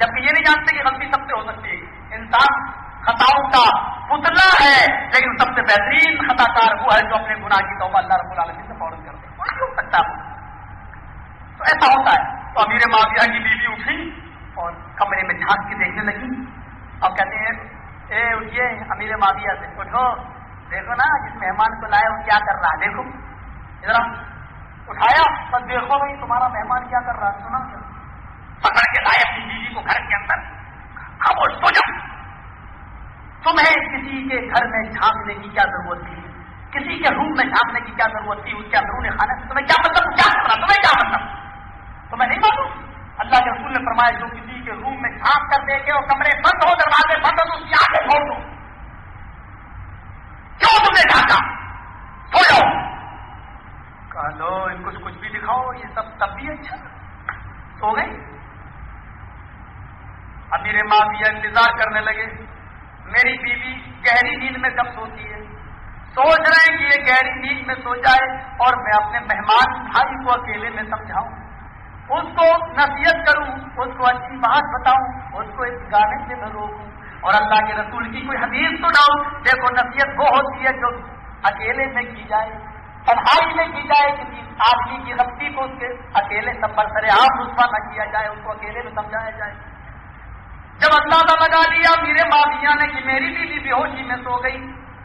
[SPEAKER 1] جبکہ یہ نہیں جانتے کہ غلطی سب سے ہو سکتی ہے. انسان خطاؤں کا پتلا ہے، لیکن سب سے بہترین خطا کار وہ ہے جو اپنے گناہ کی توبہ اللہ رب العالمین سے فوراً کرتے ہیں. کوئی ہو سکتا ہے. تو ایسا ہوتا ہے. تو امیر معاویہ کی بیوی اٹھی اور کمرے میں جھانک کے دیکھنے لگی. اب کہتے ہیں اے اٹھیے امیر معاویہ سے، اٹھو دیکھو نا جس مہمان کو لائے وہ کیا کر رہا ہے. دیکھو ذرا اٹھایا بس دیکھو بھائی تمہارا مہمان کیا کر رہا ہے. سنا پکڑ کے لائے اپنی بیوی کو گھر کے اندر. خاموش ہو جاؤ. تمہیں کسی کے گھر میں جھانکنے کی کیا ضرورت تھی؟ کسی کے روم میں جھانکنے کی کیا ضرورت تھی؟ اس کے اندرون خانے سے تمہیں کیا مطلب؟ کیا کرنا تمہیں کیا مطلب؟ تمہیں نہیں معلوم؟ اللہ کے رسول نے فرمایا جو کسی کے روم میں جھانک کر دیکھے اور کمرے بند ہو، دروازے بند ہو، تو اس کی آنکھیں کھول دو. کیوں تم نے ڈھانکا؟ سو جاؤ. کہا لو ان کو کچھ بھی دکھاؤ، یہ سب تب بھی اچھا. سو گئی. امیر معاویہ انتظار کرنے لگے. میری بیوی گہری نیند میں کب سوتی ہے؟ سوچ رہے ہیں کہ یہ گہری نیند میں سو جائے اور میں اپنے مہمان بھائی کو اکیلے میں سمجھاؤں، اس کو نصیحت کروں، اس کو اچھی بات بتاؤں، اس کو ایک گانے سے میں روکوں اور اللہ کے رسول کی کوئی حدیث سناؤں. دیکھو نصیحت وہ ہوتی ہے جو اکیلے میں کی جائے، تنہائی میں کی جائے، کسی آدمی کی غلطی کو اس کے اکیلے سب پر سرے عام رسوا نہ کیا جائے، اس کو اکیلے میں سمجھایا جائے. جب اندازہ لگا لیا میرے معاویہ نے کہ میری بیوی بے ہوشی میں سو گئی،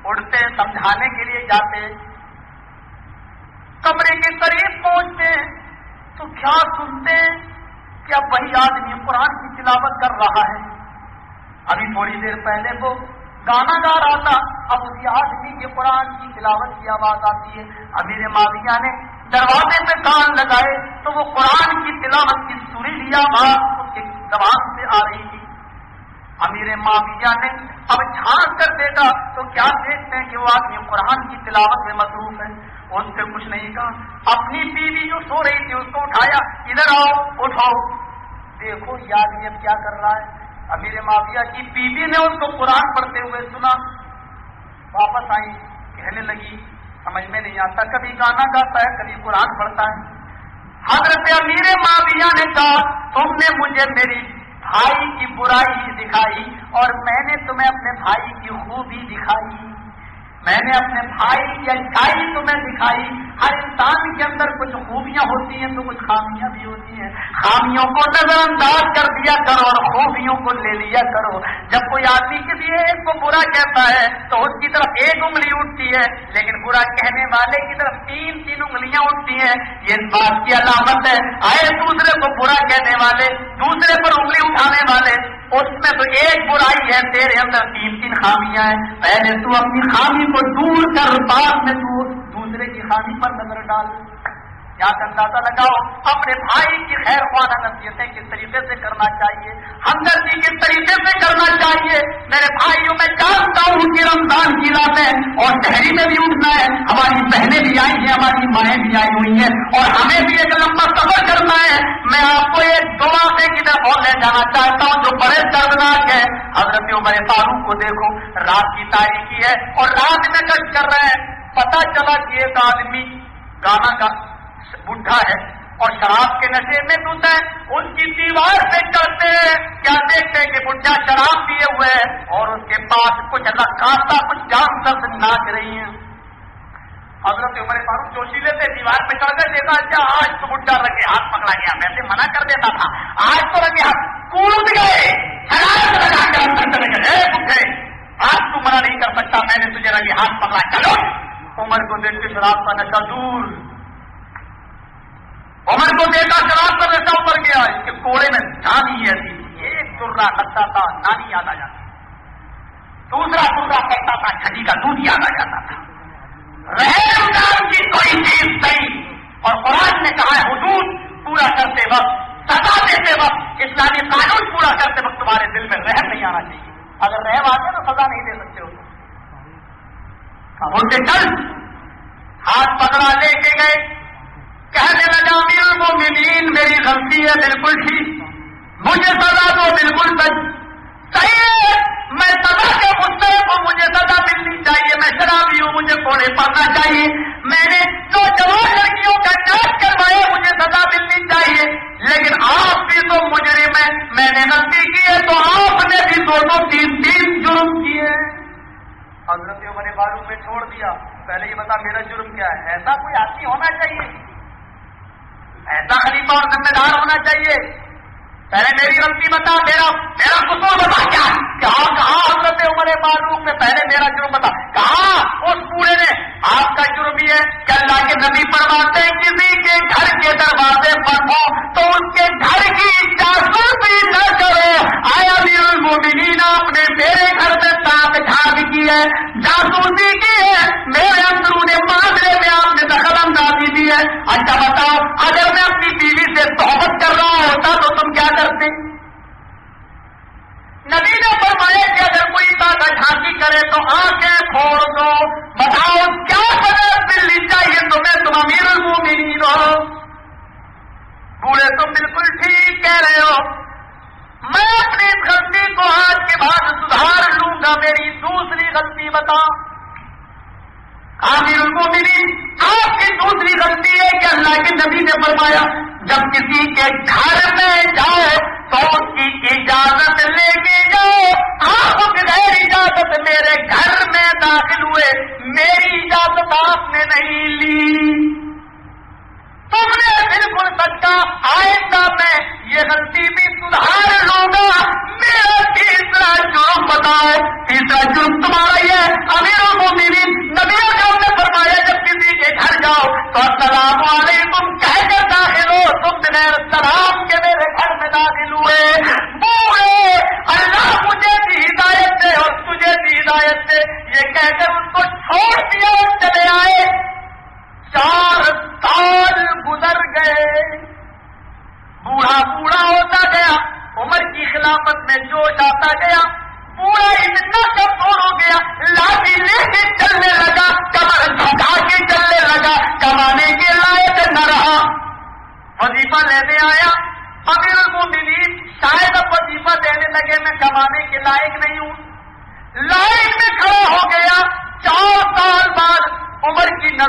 [SPEAKER 1] اٹھتے سمجھانے کے لیے جاتے، کمرے کے قریب پہنچتے تو کیا سنتے کہ اب وہی آدمی قرآن کی تلاوت کر رہا ہے. ابھی تھوڑی دیر پہلے وہ گانا گا رہا تھا، اب اسی آدمی کے قرآن کی تلاوت کی آواز آتی ہے. امیر معاویہ نے دروازے پہ کان لگائے تو وہ قرآن کی تلاوت کی سریلی آواز اس کی زبان سے آ رہی تھی. امیر معاویہ نے اب جھانک کر دیکھا تو کیا دیکھتے ہیں کہ وہ آدمی قرآن کی تلاوت میں مصروف ہے. اس سے کچھ نہیں کہا. اپنی بیوی جو سو رہی تھی اس کو اٹھایا، ادھر آؤ، اٹھاؤ، دیکھو یہ آدمی اب کیا کر رہا ہے. امیر معاویہ کی بیوی نے اس کو قرآن پڑھتے ہوئے سنا واپس آئی, کہنے لگی سمجھ میں نہیں آتا, کبھی گانا گاتا ہے کبھی قرآن پڑھتا ہے. حضرت امیر معاویہ نے کہا تم نے مجھے میری بھائی کی برائی دکھائی اور میں نے تمہیں اپنے بھائی کی خوبی دکھائی, میں نے اپنے بھائی کی اچھائی تمہیں دکھائی. ہر انسان کے اندر کچھ خوبیاں ہوتی ہیں تو کچھ خامیاں بھی ہوتی ہیں. خامیوں کو نظر انداز کر دیا کرو اور خوبیوں کو لے لیا کرو. جب کوئی آدمی کسی ایک کو برا کہتا ہے تو اس کی طرف ایک انگلی اٹھتی ہے, لیکن برا کہنے والے کی طرف تین تین انگلیاں اٹھتی ہیں. یہ اس بات کی علامت ہے آئے دوسرے کو برا کہنے والے, دوسرے پر انگلی اٹھانے والے, اس میں تو ایک برائی ہے, تیرے اندر تین تین خامیاں ہیں. پہلے تو اپنی خامی کو دور کر, بعد میں تو دوسرے کی خامی پر نظر ڈال. یا اندازہ لگاؤ اپنے بھائی کی خیر خواہ نصیحتیں کس طریقے سے کرنا چاہیے, ہمدردی کس طریقے سے کرنا چاہیے. میرے بھائیوں میں جانتا ہوں کہ رمضان کی رات ہے اور شہری میں بھی اٹھنا ہے, ہماری بہنیں بھی آئی ہیں, ہماری مائیں بھی آئی ہوئی ہیں اور ہمیں بھی ایک لمبا سفر کرنا ہے. میں آپ کو ایک دو واقعے کی طرف اور لے جانا چاہتا ہوں جو بڑے دردناک ہے. حضرت عمر فاروق کو دیکھو, رات کی تاریخی ہے اور رات میں گشت کر رہے ہیں. پتا چلا کہ ایک آدمی گانا کا بڈھا ہے اور شراب کے نشے میں دھت ہے. ان کی دیوار پہ چڑھتے ہیں, کیا دیکھتے ہیں کہ بڈھا شراب پیے ہوئے ہے اور اس کے پاس کچھ رقاصہ کچھ جانور ناچ رہی ہیں. حضرت عمر فاروق جوشیلے سے دیوار پہ چڑھ گئے, دیکھا اچھا آج تو بڈھا رنگے ہاتھ پکڑا گیا, ویسے منع کر دیتا تھا, آج تو رنگے ہاتھ کود گئے, شراب لگا کر اندر چلے گئے. بڈھے آج تو منع نہیں کر سکتا, میں نے تجھے رنگے ہاتھ پکڑا, چلو. عمر کو دیکھ کے شراب کا نشہ دور, عمر کو دیکھا شراب کا نشہ اتر گیا. اس کے کوڑے میں نانی ایسی ایک درا کرتا تھا, نانی یاد آ جاتی, دوسرا درا کرتا تھا, چھٹی کا دودھ یاد آ جاتا تھا. رحم نام کی کوئی چیز نہیں. اور قرآن نے کہا ہے حدود پورا کرتے وقت, سزا دیتے وقت, اسلامی قانون پورا کرتے وقت تمہارے دل میں رحم نہیں آنا چاہیے. اگر رحم آتے تو سزا نہیں دے سکتے ہو. بولتے چل, ہاتھ پکڑا لے کے گئے, کہنے لگا امیر المومنین میری غلطی ہے بالکل ٹھیک, مجھے سزا دو بالکل صحیح ہے, میں سزا کے مستحق ہوں, مجھے سزا ملنی چاہیے, میں شرابی ہوں, مجھے کوڑے پڑنا چاہیے, میں نے نوجوان لڑکیوں کا ناچ کروایا, مجھے سزا ملنی چاہیے. لیکن آپ بھی تو مجرم ہیں, میں نے غلطی کی ہے تو آپ نے بھی دونوں تین جرم کیے. حضرت عمر فاروق میں چھوڑ دیا, پہلے یہ بتا میرا جرم کیا ہے. ایسا کوئی آدمی ہونا چاہیے, ایسا خلیفہ اور ذمہ دار ہونا چاہیے. پہلے میری غلطی بتا, میرا قصور بتا کیا. کہا حضرت عمر فاروق نے پہلے میرا جرم بتا. کہا اس بوڑھے نے آپ کا جرم یہ ہے کہ اللہ کے نبی فرماتے ہیں کسی کے گھر کے دروازے پر ہو تو اس کے گھر کی جاسوسی نہ کرو. آیا امیر المومنین آپ نے میرے گھر میں تاک جھاگ کی ہے, جاسوسی کی ہے, میرے اندرون معاملے میں آپ نے دخل اندازی دی ہے. اچھا بتاؤ اگر میں اپنی بیوی سے صحبت کر رہا ہوتا تو تم کیا کرتے؟ نبی نے فرمایا کہ اگر کوئی تاک جھانکی کرے تو آنکھیں پھوڑ دو. بتاؤ کیا سزا ملنی چاہیے تمہیں, تم امیر المومنین ہو. بوڑھے تم بالکل ٹھیک کہہ رہے ہو, میں اپنی اس غلطی کو آج کے بعد سدھار لوں گا, میری دوسری غلطی بتا. امیر المومنین آپ کی دوسری غلطی ہے کہ اللہ کے نبی نے فرمایا جب کسی کے گھر میں جاؤ تو اس کی اجازت لے کے جاؤ. آپ بغیر اجازت میرے گھر میں داخل ہوئے, میری اجازت آپ نے نہیں لی. تم نے بالکل سچا, آئندہ میں یہ غلطی بھی سدھار لوں گا. میرا تیسرا جرم بتاؤ. تیسرا جرم تمہارا یہ ہے امیر المومنین, نبی اکرم نے فرمایا جب کسی کے گھر جاؤ تو السلام علیکم کہہ کر داخل ہو. تم بغیر سلام کے میرے گھر میں داخل ہوئے. بوڑھے اللہ مجھے بھی ہدایت دے اور تجھے بھی ہدایت دے, یہ کہہ کر اس کو چھوڑ دیا اور چلے آئے. 4 سال گزر گئے, بوڑھا ہوتا گیا, عمر کی خلافت میں جوش آتا گیا. بوڑھا اتنا کمزور ہو گیا, لاٹھی لے کے چلنے لگا, کمر جھکا کے چلنے لگا, کمانے کے لائق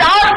[SPEAKER 1] 4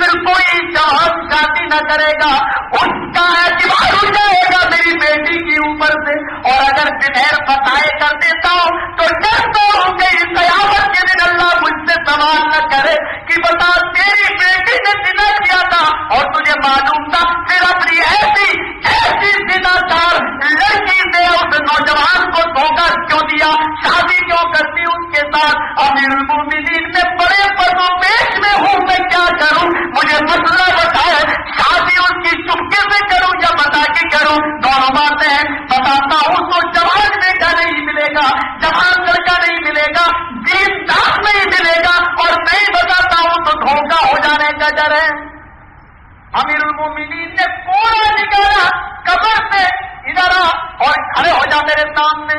[SPEAKER 1] پھر کوئی جوان شادی نہ کرے گا اس کا اعتبار ہو جائے گا میری بیٹی کے اوپر سے. اور اگر بغیر بتائے کر دیتا ہوں تو ڈرتا ہوں کہ اس قیامت کے دن اللہ مجھ سے سوال نہ کرے کہ بتا تیری بیٹی نے زنا کیا تھا اور تجھے معلوم تھا, پھر اپنی ایسی زناکار لڑکی سے اس نوجوان کو دھوکہ کیوں دیا, شادی کیوں کرتی اس کے ساتھ. امیر المومنین میں بڑے پردوں پیش میں ہوں, میں کیا کروں, مجھے مسئلہ بتائے, شادی اس کی چپکے سے کروں یا بتا کے کروں. دونوں باتیں ہیں, بتاتا ہوں تو جوان بیٹا نہیں ملے گا, جوان لڑکا نہیں ملے گا, دیندار نہیں ملے گا, اور نہیں بتاتا ہوں تو دھوکہ ہو جانے کا ڈر ہے. امیر المومنین نے کوڑا نکالا قبر سے, ادھر آ اور کھڑے ہو جا میرے سامنے.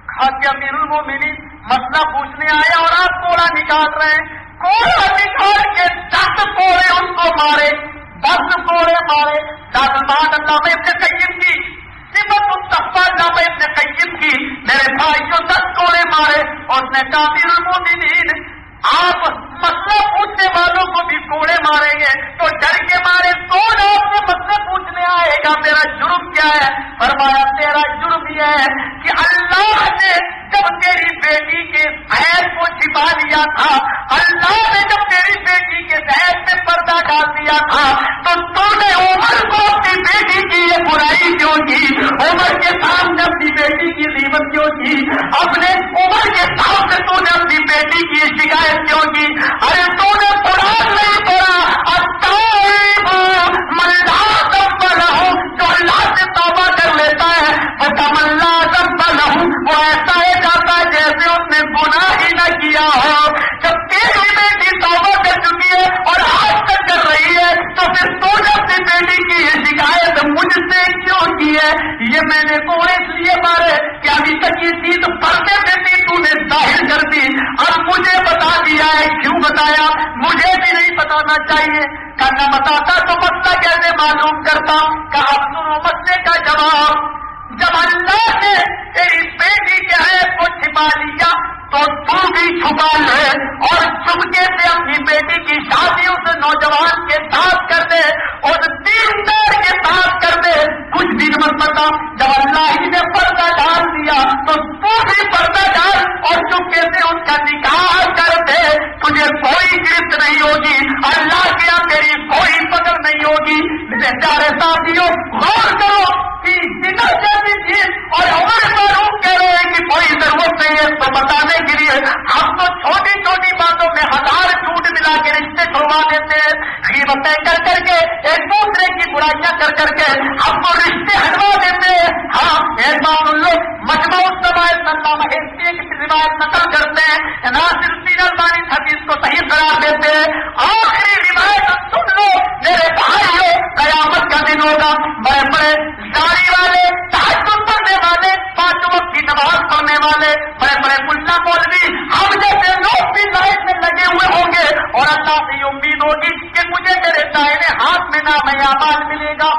[SPEAKER 1] کہا کہ امیر المومنین مسئلہ پوچھنے آیا اور آپ کوڑا نکال رہے ہیں. کوڑا نکال کے 10 کوڑے ان کو مارے, 10 کوڑے مارے. 10 بعد اللہ ابن قیم کی صفت مصطفیٰ اللہ ابن قیم کی, میرے بھائیوں 10 کوڑے مارے. اور اس نے کہا امیر المومنین آپ مسئلہ پوچھنے والوں کو بھی کوڑے ماریں گے تو ڈر کے مارے کون آپ سے مسئلہ پوچھنے آئے گا, میرا جرم کیا ہے؟ فرمایا تیرا جرم یہ ہے کہ اللہ نے جب تیری بیٹی کے عیب کو چھپا لیا تھا, اللہ نے جب تیری بیٹی کے عیب میں پردہ ڈال دیا تھا تو نے عمر کو اپنی بیٹی کی یہ برائی کیوں کی, عمر کے سامنے اپنی بیٹی کی غیبت کیوں کی, اپنے عمر کے سامنے تو نے اپنی بیٹی کی شکایت کیوں کی. ارے تو نے قرآن نہیں پڑھا, جو اللہ سے توبہ کر لیتا ہے وہ ایسا ہی جاتا ہے جیسے اس نے گناہ ہی نہ کیا ہو. جب تیری بیٹی توبہ کر چکی ہے اور آج تک کر رہی ہے تو پھر تو نے اپنی بیٹی کی یہ شکایت مجھ سے کیوں کی ہے؟ یہ میں نے تو اس لیے مارے کہ ابھی تک یہ چیز پڑھتے میں تھی, تو نے ظاہر کر دی, اب مجھے بتا دیا ہے. کیوں بتایا؟ مجھے بھی نہیں بتانا چاہیے, کرنا بتاتا تو مسئلہ کیسے معلوم کرتا. کہا سنو مسئلے کا جواب, جب اللہ نے تیری بیٹی کے عیب کو چھپا لیا تو تو بھی چھپا لے اور چپکے سے اپنی بیٹی کی شادی اس نوجوان کے ساتھ کر دے, اور دیندار کے ساتھ کر دے. کچھ بھی مت بتا, جب اللہ ہی نے پردہ ڈال دیا تو تو بھی پردہ ڈال اور چپکے سے ان کا نکاح کر دے. تجھے کوئی گرفت نہیں ہوگی, اللہ کے یہاں تیری کوئی پکڑ نہیں ہوگی. میرے پیارے ساتھیوں غور کرو کہ زنا جیسی چیز اور عمر فاروق کہہ رہے ہیں کہ کوئی ضرورت نہیں ہے اس کو بتانے کے لیے. ہم تو چھوٹی چھوٹی باتوں میں 1000 جھوٹ ملا کے رشتے چھوڑوا دیتے ہیں, غیبتیں کر کر کے ایک دوسرے کی برائیاں کر کر کے ہم کو رشتے ہٹوا دیتے ہیں. ہاں ایک بات ان لوگ مجموع الزوائد علامہ حزبی کی روایت نقل کرتے ہیں, ناصر الدین البانی حدیث کو صحیح قرار دیتے ہیں. آخری روایت سن لو میرے بھائیوں, قیامت کا دن ہوگا, بڑے بڑے داڑھی والے, تہجد پڑھنے والے, 5 وقت کی نماز پڑھنے والے, بڑے بڑے ملا مولوی, ہم جیسے لوگ بھی لائن میں لگے ہوئے ہوں گے اور اللہ سے یہ امید ہوگی کہ مجھے میرے دائرے ہاتھ میں نام اعمال ملے گا.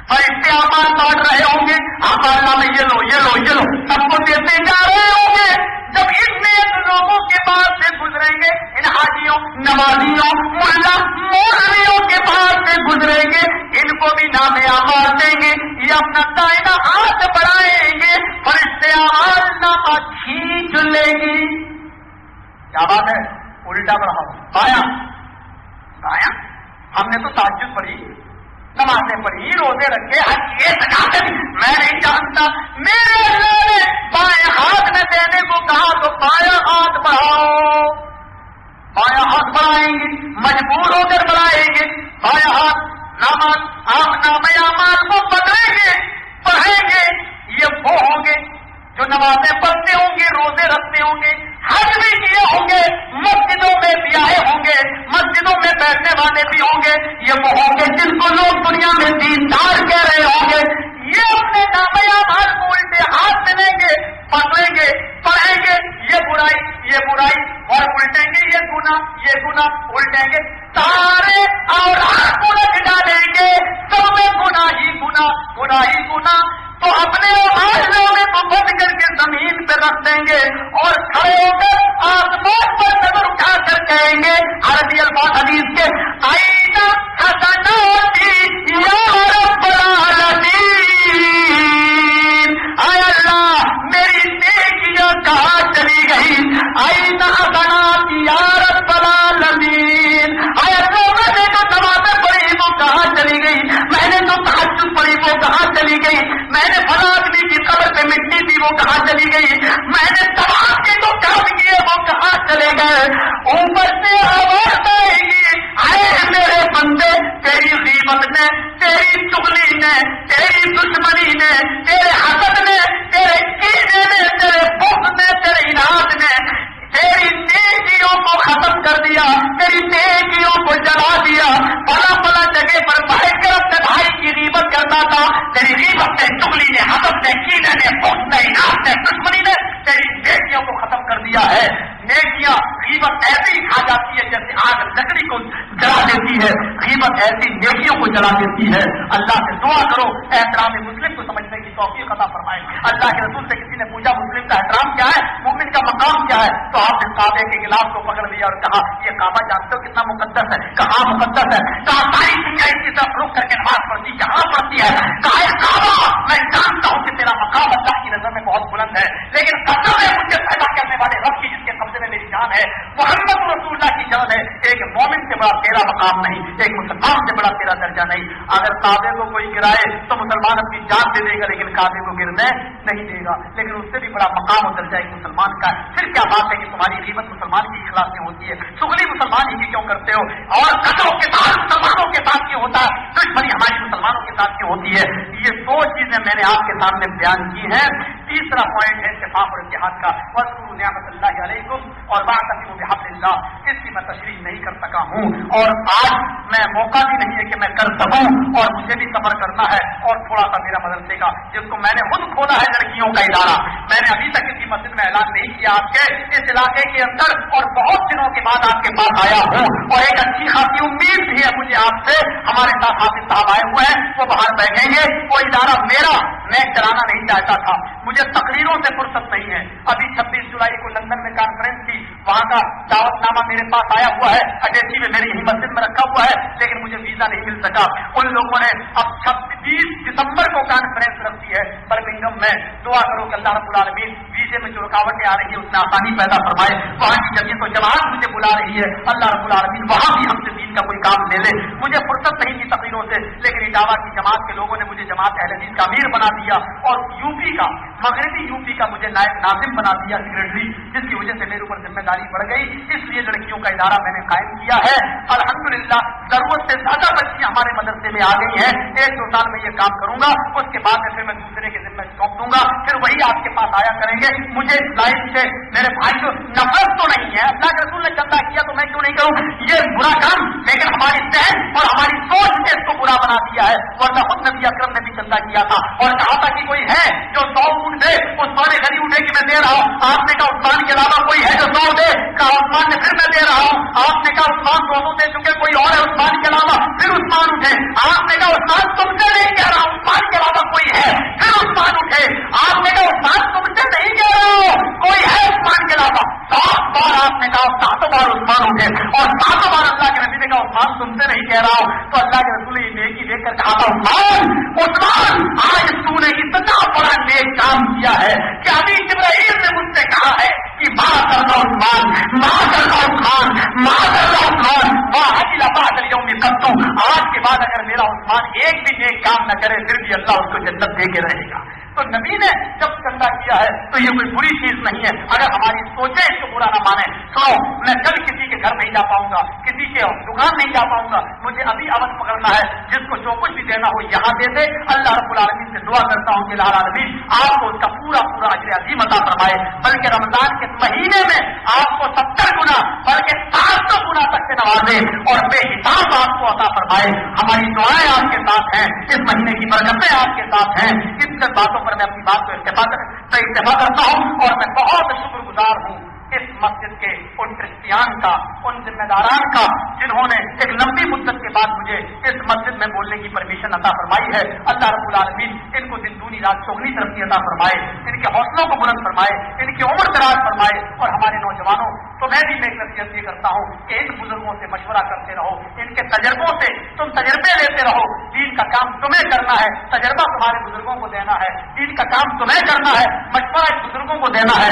[SPEAKER 1] فرشتے اعمال بانٹ رہے ہوں گے, اللہ میں یہ لو یہ لو یہ لو سب کو دیتے جا رہے ہوں گے. جب ان لوگوں کے پاس سے گزریں گے, ان حاجیوں, نمازیوں, ملا مولویوں کے پاس سے گزریں گے, ان کو بھی نام اعمال دیں گے. یہ اپنا دائنا ہاتھ بڑھائیں گے, فرشتے اعمال نامہ کھینچ لیں گے. کیا بات ہے؟ الٹا بڑھاؤ, بایاں بایاں. ہم نے تو تہجد پڑھی, نمازیں پڑھی, روزے رکھے, حج کیے, زکات, میں نہیں جانتا. میرے اللہ نے بائیں ہاتھ میں دینے کو کہا تو بایاں ہاتھ بڑھاؤ. بایاں ہاتھ بڑھائیں گے, مجبور ہو کر بڑھائیں گے. بایاں ہاتھ نام اعمال کو پکڑیں گے, پڑھیں گے. یہ وہ ہوں گے جو نمازیں پڑھتے ہوں گے, روزے رکھتے ہوں گے, حج بھی کیے ہوں گے, مسجدوں میں بھی آئے ہوں گے, مسجدوں میں بیٹھنے والے بھی ہوں گے. یہ وہ ہوں گے جن کو لوگ دنیا میں دیندار کہہ رہے ہوں گے. یہ اپنے نام اعمال کو الٹے ہاتھ میں لیں گے, پکڑیں گے, پڑھیں گے. یہ برائی اور الٹیں گے, یہ گناہ الٹیں گے. سارے اوراد کو رکھ ڈالیں گے, سب میں گناہ ہی گناہ. تو اپنے آسمانوں کو بند کر کے زمین پہ رکھ دیں گے اور کھڑے ہو کر آسمان پر نظر اٹھا کر کہیں گے, عربی الفاظ حدیث کے نے, تیری چغلی نے, تیری دشمنی نے, تیرے حسد نے, تیرے کینے نے, تیرے بغض نے, تیرے اناد نے تیری نیکیوں کو ختم کر دیا, تیری نیکیوں کو جلا دیا. بڑا بڑا جگہ پر بھائی کر اپنے بھائی کی غیبت کرتا تھا, تیری غیبت نے, چغلی نے, حسد نے, کینے نے, بغض نے, اناد نے, دشمنی نے تیری نیکیوں کو ختم کر دیا ہے. نیکیاں غیبت ایسی ہی کھا جاتی ہے جیسے آگ لکڑی کو جلا دیتی ہے, غیبت ایسی نیکیوں کو جلا دیتی ہے. اللہ سے دعا کرو احترام مسلم کو سمجھنے کی توفیق عطا فرمائے. اللہ کے رسول سے کسی نے پوچھا مسلم کا احترام کیا ہے, مومن کا مقام کیا ہے, تو آپ نے کعبے کے غلاف کو پکڑ لیا اور کہا یہ کعبہ جانتے ہو کتنا مقدس ہے, کہاں مقدس ہے, کہا ساری دنیا اس کی طرف رخ کر کے نماز پڑھتی کہاں پڑھتی ہے, کہا کعبہ میں جانتا ہوں کہ تیرا مقام اللہ کی نظر میں بہت بلند ہے, لیکن قسم ہے مجھے پیدا کرنے والے رب کی جس کے قبضے میں میری جان ہے, محمد رسول اللہ کی جان ہے. ایک مومن سے بڑا تیرا مقام نہیں, ایک مسلمان سے بڑا تیرا درجہ نہیں. اگر کعبے کو کوئی گرائے تو مسلمان اپنی جان دے دے گا, لیکن کعبے کو گرنے نہیں دے گا. لیکن اس سے بھی بڑا مقام و درجہ ایک مسلمان کا ہے. پھر کیا بات ہے کہ تمہاری غیبت مسلمان کی اخلاص میں ہوتی ہے, چغلی مسلمان ہی کی کیوں کرتے ہو, اور قتلوں کے ساتھ مسلمانوں کے ساتھ کیوں ہوتا ہے, دشمنی ہماری مسلمانوں کے ساتھ کیوں ہوتی ہے. یہ دو چیزیں میں نے آپ کے سامنے بیان کی ہیں. تیسرا پوائنٹ ہے اتفاق اور اتحاد کا, واذکروا نعمت اللہ علیکم اور واعتصموا بحبل اللہ. اس کی میں تشریح نہیں کر سکا ہوں, اور آج میں موقع بھی نہیں ہے کہ میں کر سکوں, اور مجھے بھی سفر کرنا ہے, اور تھوڑا سا میرا مدرسے کا جس کو میں نے خود کھولا ہے لڑکیوں کا ادارہ, میں نے ابھی تک کسی مسجد میں اعلان نہیں کیا آپ کے اس علاقے کے اندر, اور بہت دنوں کے بعد آپ کے پاس آیا ہوں, اور ایک اچھی خاصی امید بھی ہے مجھے آپ سے. ہمارے ساتھ حافظ صاحب آئے ہوئے ہیں, وہ باہر بیٹھیں گے. وہ ادارہ میرا, میں چلانا نہیں چاہتا تھا, مجھے تقریروں سے فرصت نہیں ہے. ابھی 26 جولائی کو لندن میں کانفرنس تھی, وہاں کا دعوت نامہ میرے پاس آیا ہوا ہے, اٹیچی میں میری ہی مسجد میں رکھا ہوا ہے, لیکن مجھے ویزا نہیں مل سکا. ان لوگوں نے اب 26 دسمبر کو کانفرنس رکھی ہے برمنگھم میں. دعا کرو کہ اللہ رب العالمین ویزے میں جو رکاوٹیں آ رہی ہے اس میں آسانی پیدا فرمائے. وہاں کی جمعیت و جماعت مجھے بلا رہی ہے, اللہ رب العالمین وہاں بھی ہم سے دین کا کوئی کام لے لے. مجھے فرصت نہیں تھی تقریروں سے, لیکن اٹاوا کی جماعت کے لوگوں نے مجھے جماعت اہل حدیث کا امیر بنا دیا, اور یوپی کا, مغربی یوپی کا مجھے نائب ناظم بنا دیا, سیکریٹری, جس کی وجہ سے میرے اوپر ذمہ داری بڑھ گئی. اس لیے لڑکیوں کا ادارہ میں نے قائم کیا ہے. الحمدللہ ضرورت سے زیادہ بچیاں ہمارے مدرسے میں آ گئی ہیں. 1-2 سال میں یہ کام کروں گا, اس کے بعد میں پھر میں دوسرے کے ذمہ سونپ دوں گا, پھر وہی آپ کے پاس آیا کریں گے. مجھے لائف سے میرے بھائی کو نفرت تو نہیں ہے, اللہ کے رسول نے چندہ کیا تو میں کیوں نہیں کروں, یہ برا کام, لیکن ہماری ذہن اور ہماری سوچ نے اس کو برا بنا دیا ہے. ورنہ خود نبی اکرم نے بھی چندہ کیا تھا اور کہا تھا کہ کوئی ہے جو 100 اونٹ دے, عثمان غنی اٹھے کہ میں دے رہا ہوں. آپ نے کہا عثمان کے علاوہ کوئی ہے جو 100 دے, کہا عثمان نے پھر میں دے رہا ہوں. آپ نے کہا عثمان 200 دے چکے, کوئی اور ہے عثمان کے علاوہ, پھر عثمان اٹھے. آپ نے کہا عثمان تم سے نہیں کہہ رہا, عثمان کے علاوہ کوئی ہے, پھر عثمان اٹھے. آپ نے کہا عثمان تم سے نہیں کہہ رہا ہو, کوئی ہے عثمان کے علاوہ. 7 بار آپ نے کہا, 7 بار عثمان اٹھے, اور 7 بار اللہ کے نبی نے کہا عثمان تم سے نہیں کہہ رہا ہوں. تو اللہ کے رسول نے نیکی دیکھ کر کہا تھا عثمان, عثمان آج تو نے اتنا بڑا نیک کام کیا ہے کہ ابھی جبرائیل نے مجھ سے کہا ہے کہ ماں کرنا عثمان, ماں کرنا عثمان, ماں کرنا عثمان, ماں حجل بعد اليوم قتو. آج کے بعد اگر میرا عثمان ایک بھی نیک کام نہ کرے پھر بھی اللہ اس کو جنت دے کے رہے گا. تو نبی نے جب چندہ کیا ہے تو یہ کوئی بری چیز نہیں ہے, اگر ہماری سوچیں اس کو برا نہ مانے. سنو, میں کل کسی کے گھر نہیں جا پاؤں گا, کسی کے دکان نہیں جا پاؤں گا, مجھے ابھی عمل پکڑنا ہے, جس کو جو کچھ بھی دینا ہو یہاں دے دے. اللہ رب العالمین سے دعا کرتا ہوں کہ اللہ العالمین آپ کو اس کا پورا پورا اجر عظیم عطا فرمائے, بلکہ رمضان کے مہینے میں آپ کو 70 گنا بلکہ 700 گنا تک سے نوازے اور بے حساب آپ کو عطا فرمائے. ہماری دعائیں آپ کے ساتھ ہیں, اس مہینے کی برکتیں آپ کے ساتھ ہیں. ان سب باتوں پر میں اپنی بات کو اتفاق کرتا ہوں, اور میں بہت شکر گزار ہوں اس مسجد کے ان کرسچیان کا, ان ذمہ داران کا جنہوں نے ایک لمبی مدت کے بعد مجھے اس مسجد میں بولنے کی پرمیشن عطا فرمائی ہے. اللہ رب العالمین ان کو دن دونی رات چوگنی ترقی عطا فرمائے, ان کے حوصلوں کو بلند فرمائے, ان کی عمر دراز فرمائے. اور ہمارے نوجوانوں تو میں بھی ایک نصیحت یہ کرتا ہوں کہ ان بزرگوں سے مشورہ کرتے رہو, ان کے تجربوں سے تم تجربے لیتے رہو. دین کا کام تمہیں کرنا ہے, تجربہ تمہارے بزرگوں کو دینا ہے. دین کا کام تمہیں کرنا ہے, مشورہ بزرگوں کو دینا ہے.